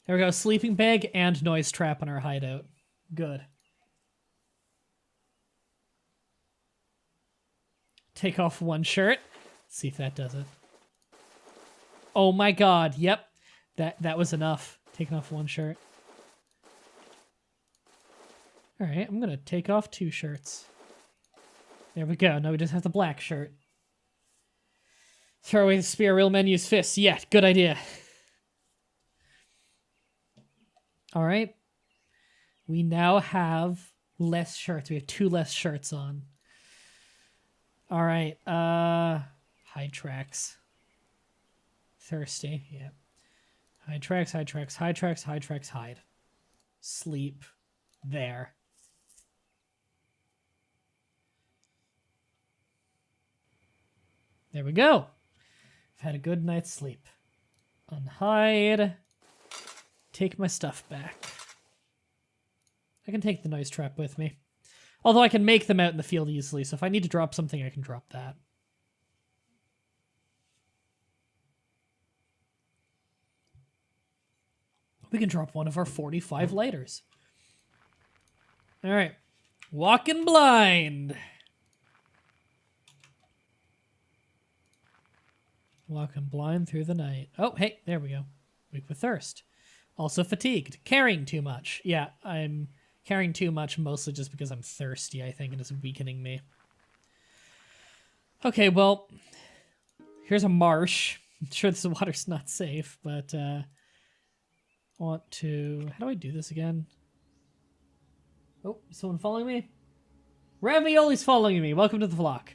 There we go, sleeping bag and noise trap on our hideout. Good. Take off one shirt. Let's see if that does it. Oh my god, yep. That was enough. Taking off one shirt. Alright, I'm gonna take off 2 shirts. There we go. Now we just have the black shirt. Throw away the spear, real men use fists. Yeah, good idea. Alright. We now have less shirts. We have 2 less shirts on. Alright, hide tracks. Thirsty, yeah. Hide tracks, hide tracks, hide tracks, hide tracks, hide. Sleep. There. There we go. I've had a good night's sleep. Unhide. Take my stuff back. I can take the noise trap with me. Although I can make them out in the field easily, so if I need to drop something, I can drop that. We can drop one of our 45 lighters. Alright. Walking blind. Walking blind through the night. Oh, hey, there we go. Weak with thirst. Also fatigued. Carrying too much. Yeah, I'm carrying too much mostly just because I'm thirsty, I think, and it's weakening me. Okay, well, here's a marsh. I'm sure this water's not safe, but want to... How do I do this again? Oh, is someone following me? Ravioli's following me. Welcome to the flock.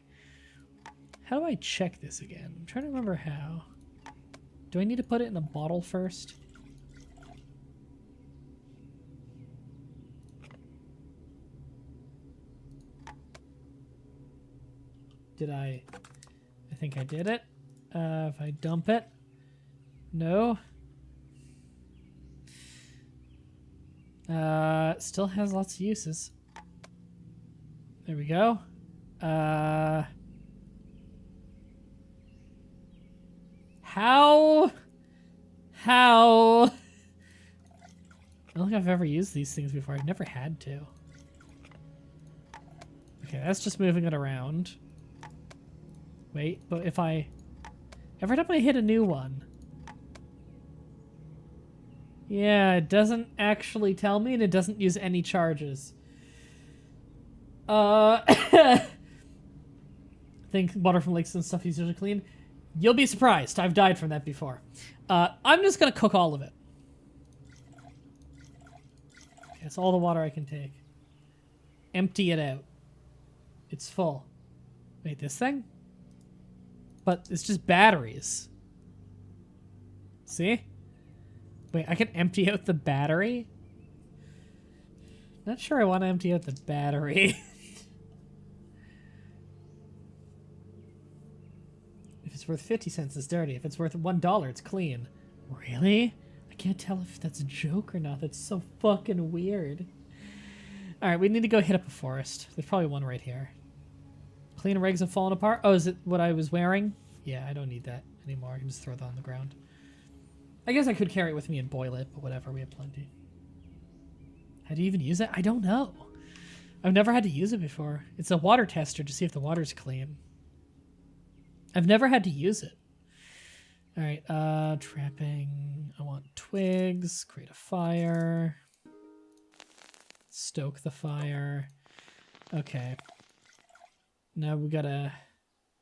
How do I check this again? I'm trying to remember how. Do I need to put it in a bottle first? Did I think I did it. If I dump it. No. Still has lots of uses. There we go. How? I don't think I've ever used these things before. I've never had to. Okay, that's just moving it around. Wait, but if I... Every time I hit a new one... Yeah, it doesn't actually tell me, and it doesn't use any charges. I think water from lakes and stuff is usually clean. You'll be surprised. I've died from that before. I'm just gonna cook all of it. Okay, that's all the water I can take. Empty it out. It's full. Wait, this thing? But it's just batteries. See? Wait, I can empty out the battery? Not sure I want to empty out the battery. If it's worth 50 cents, it's dirty. If it's worth $1, it's clean. Really? I can't tell if that's a joke or not. That's so fucking weird. Alright, we need to go hit up a forest. There's probably one right here. Clean rigs have fallen apart. Oh, is it what I was wearing? Yeah, I don't need that anymore. I can just throw that on the ground. I guess I could carry it with me and boil it, but whatever, we have plenty. How do you even use it? I don't know. I've never had to use it before. It's a water tester to see if the water's clean. I've never had to use it. Alright, trapping. I want twigs. Create a fire. Stoke the fire. Okay. Now we gotta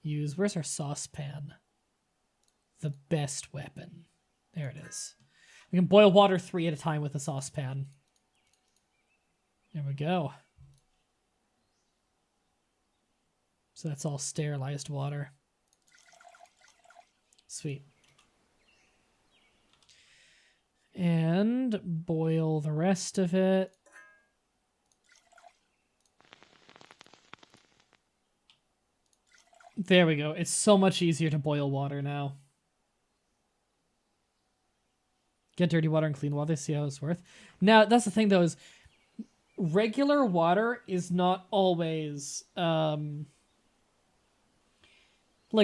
use... Where's our saucepan? The best weapon. There it is. We can boil water 3 at a time with a saucepan. There we go. So that's all sterilized water. Sweet. And boil the rest of it. There we go. It's so much easier to boil water now. Get dirty water and clean water, see how it's worth. Now, that's the thing, though, is regular water is not always... like,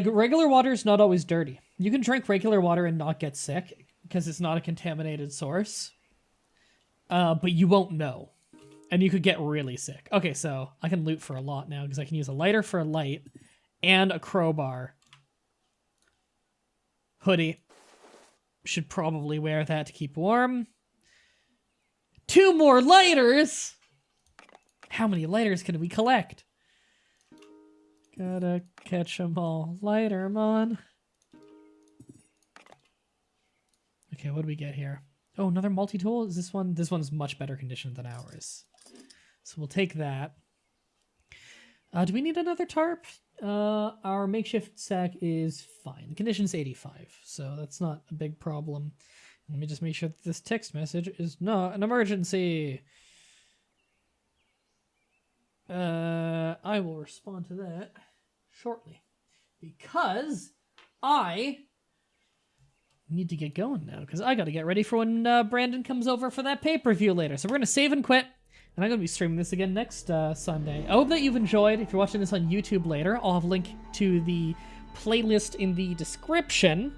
regular water is not always dirty. You can drink regular water and not get sick, because it's not a contaminated source. But you won't know. And you could get really sick. Okay, so I can loot for a lot now, because I can use a lighter for a light, and a crowbar. Hoodie. Should probably wear that to keep warm. 2 more lighters! How many lighters can we collect? Gotta catch 'em all. Lightermon. Okay, what do we get here? Oh, another multi-tool? Is this one? This one's much better condition than ours. So we'll take that. Do we need another tarp? Our makeshift sack is fine. Condition's 85, so that's not a big problem. Let me just make sure that this text message is not an emergency. I will respond to that shortly. Because I need to get going now, because I got to get ready for when Brandon comes over for that pay-per-view later. So we're going to save and quit. And I'm going to be streaming this again next Sunday. I hope that you've enjoyed. If you're watching this on YouTube later, I'll have a link to the playlist in the description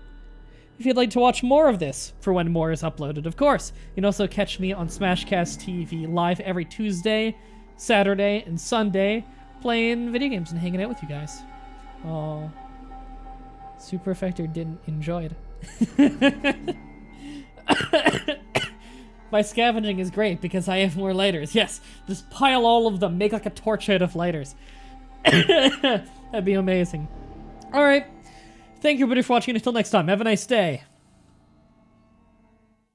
if you'd like to watch more of this for when more is uploaded, of course. You can also catch me on Smashcast TV live every Tuesday, Saturday, and Sunday, playing video games and hanging out with you guys. Oh, Super Effector didn't enjoy it. My scavenging is great because I have more lighters. Yes, just pile all of them. Make like a torch out of lighters. That'd be amazing. All right. Thank you everybody for watching. Until next time, have a nice day.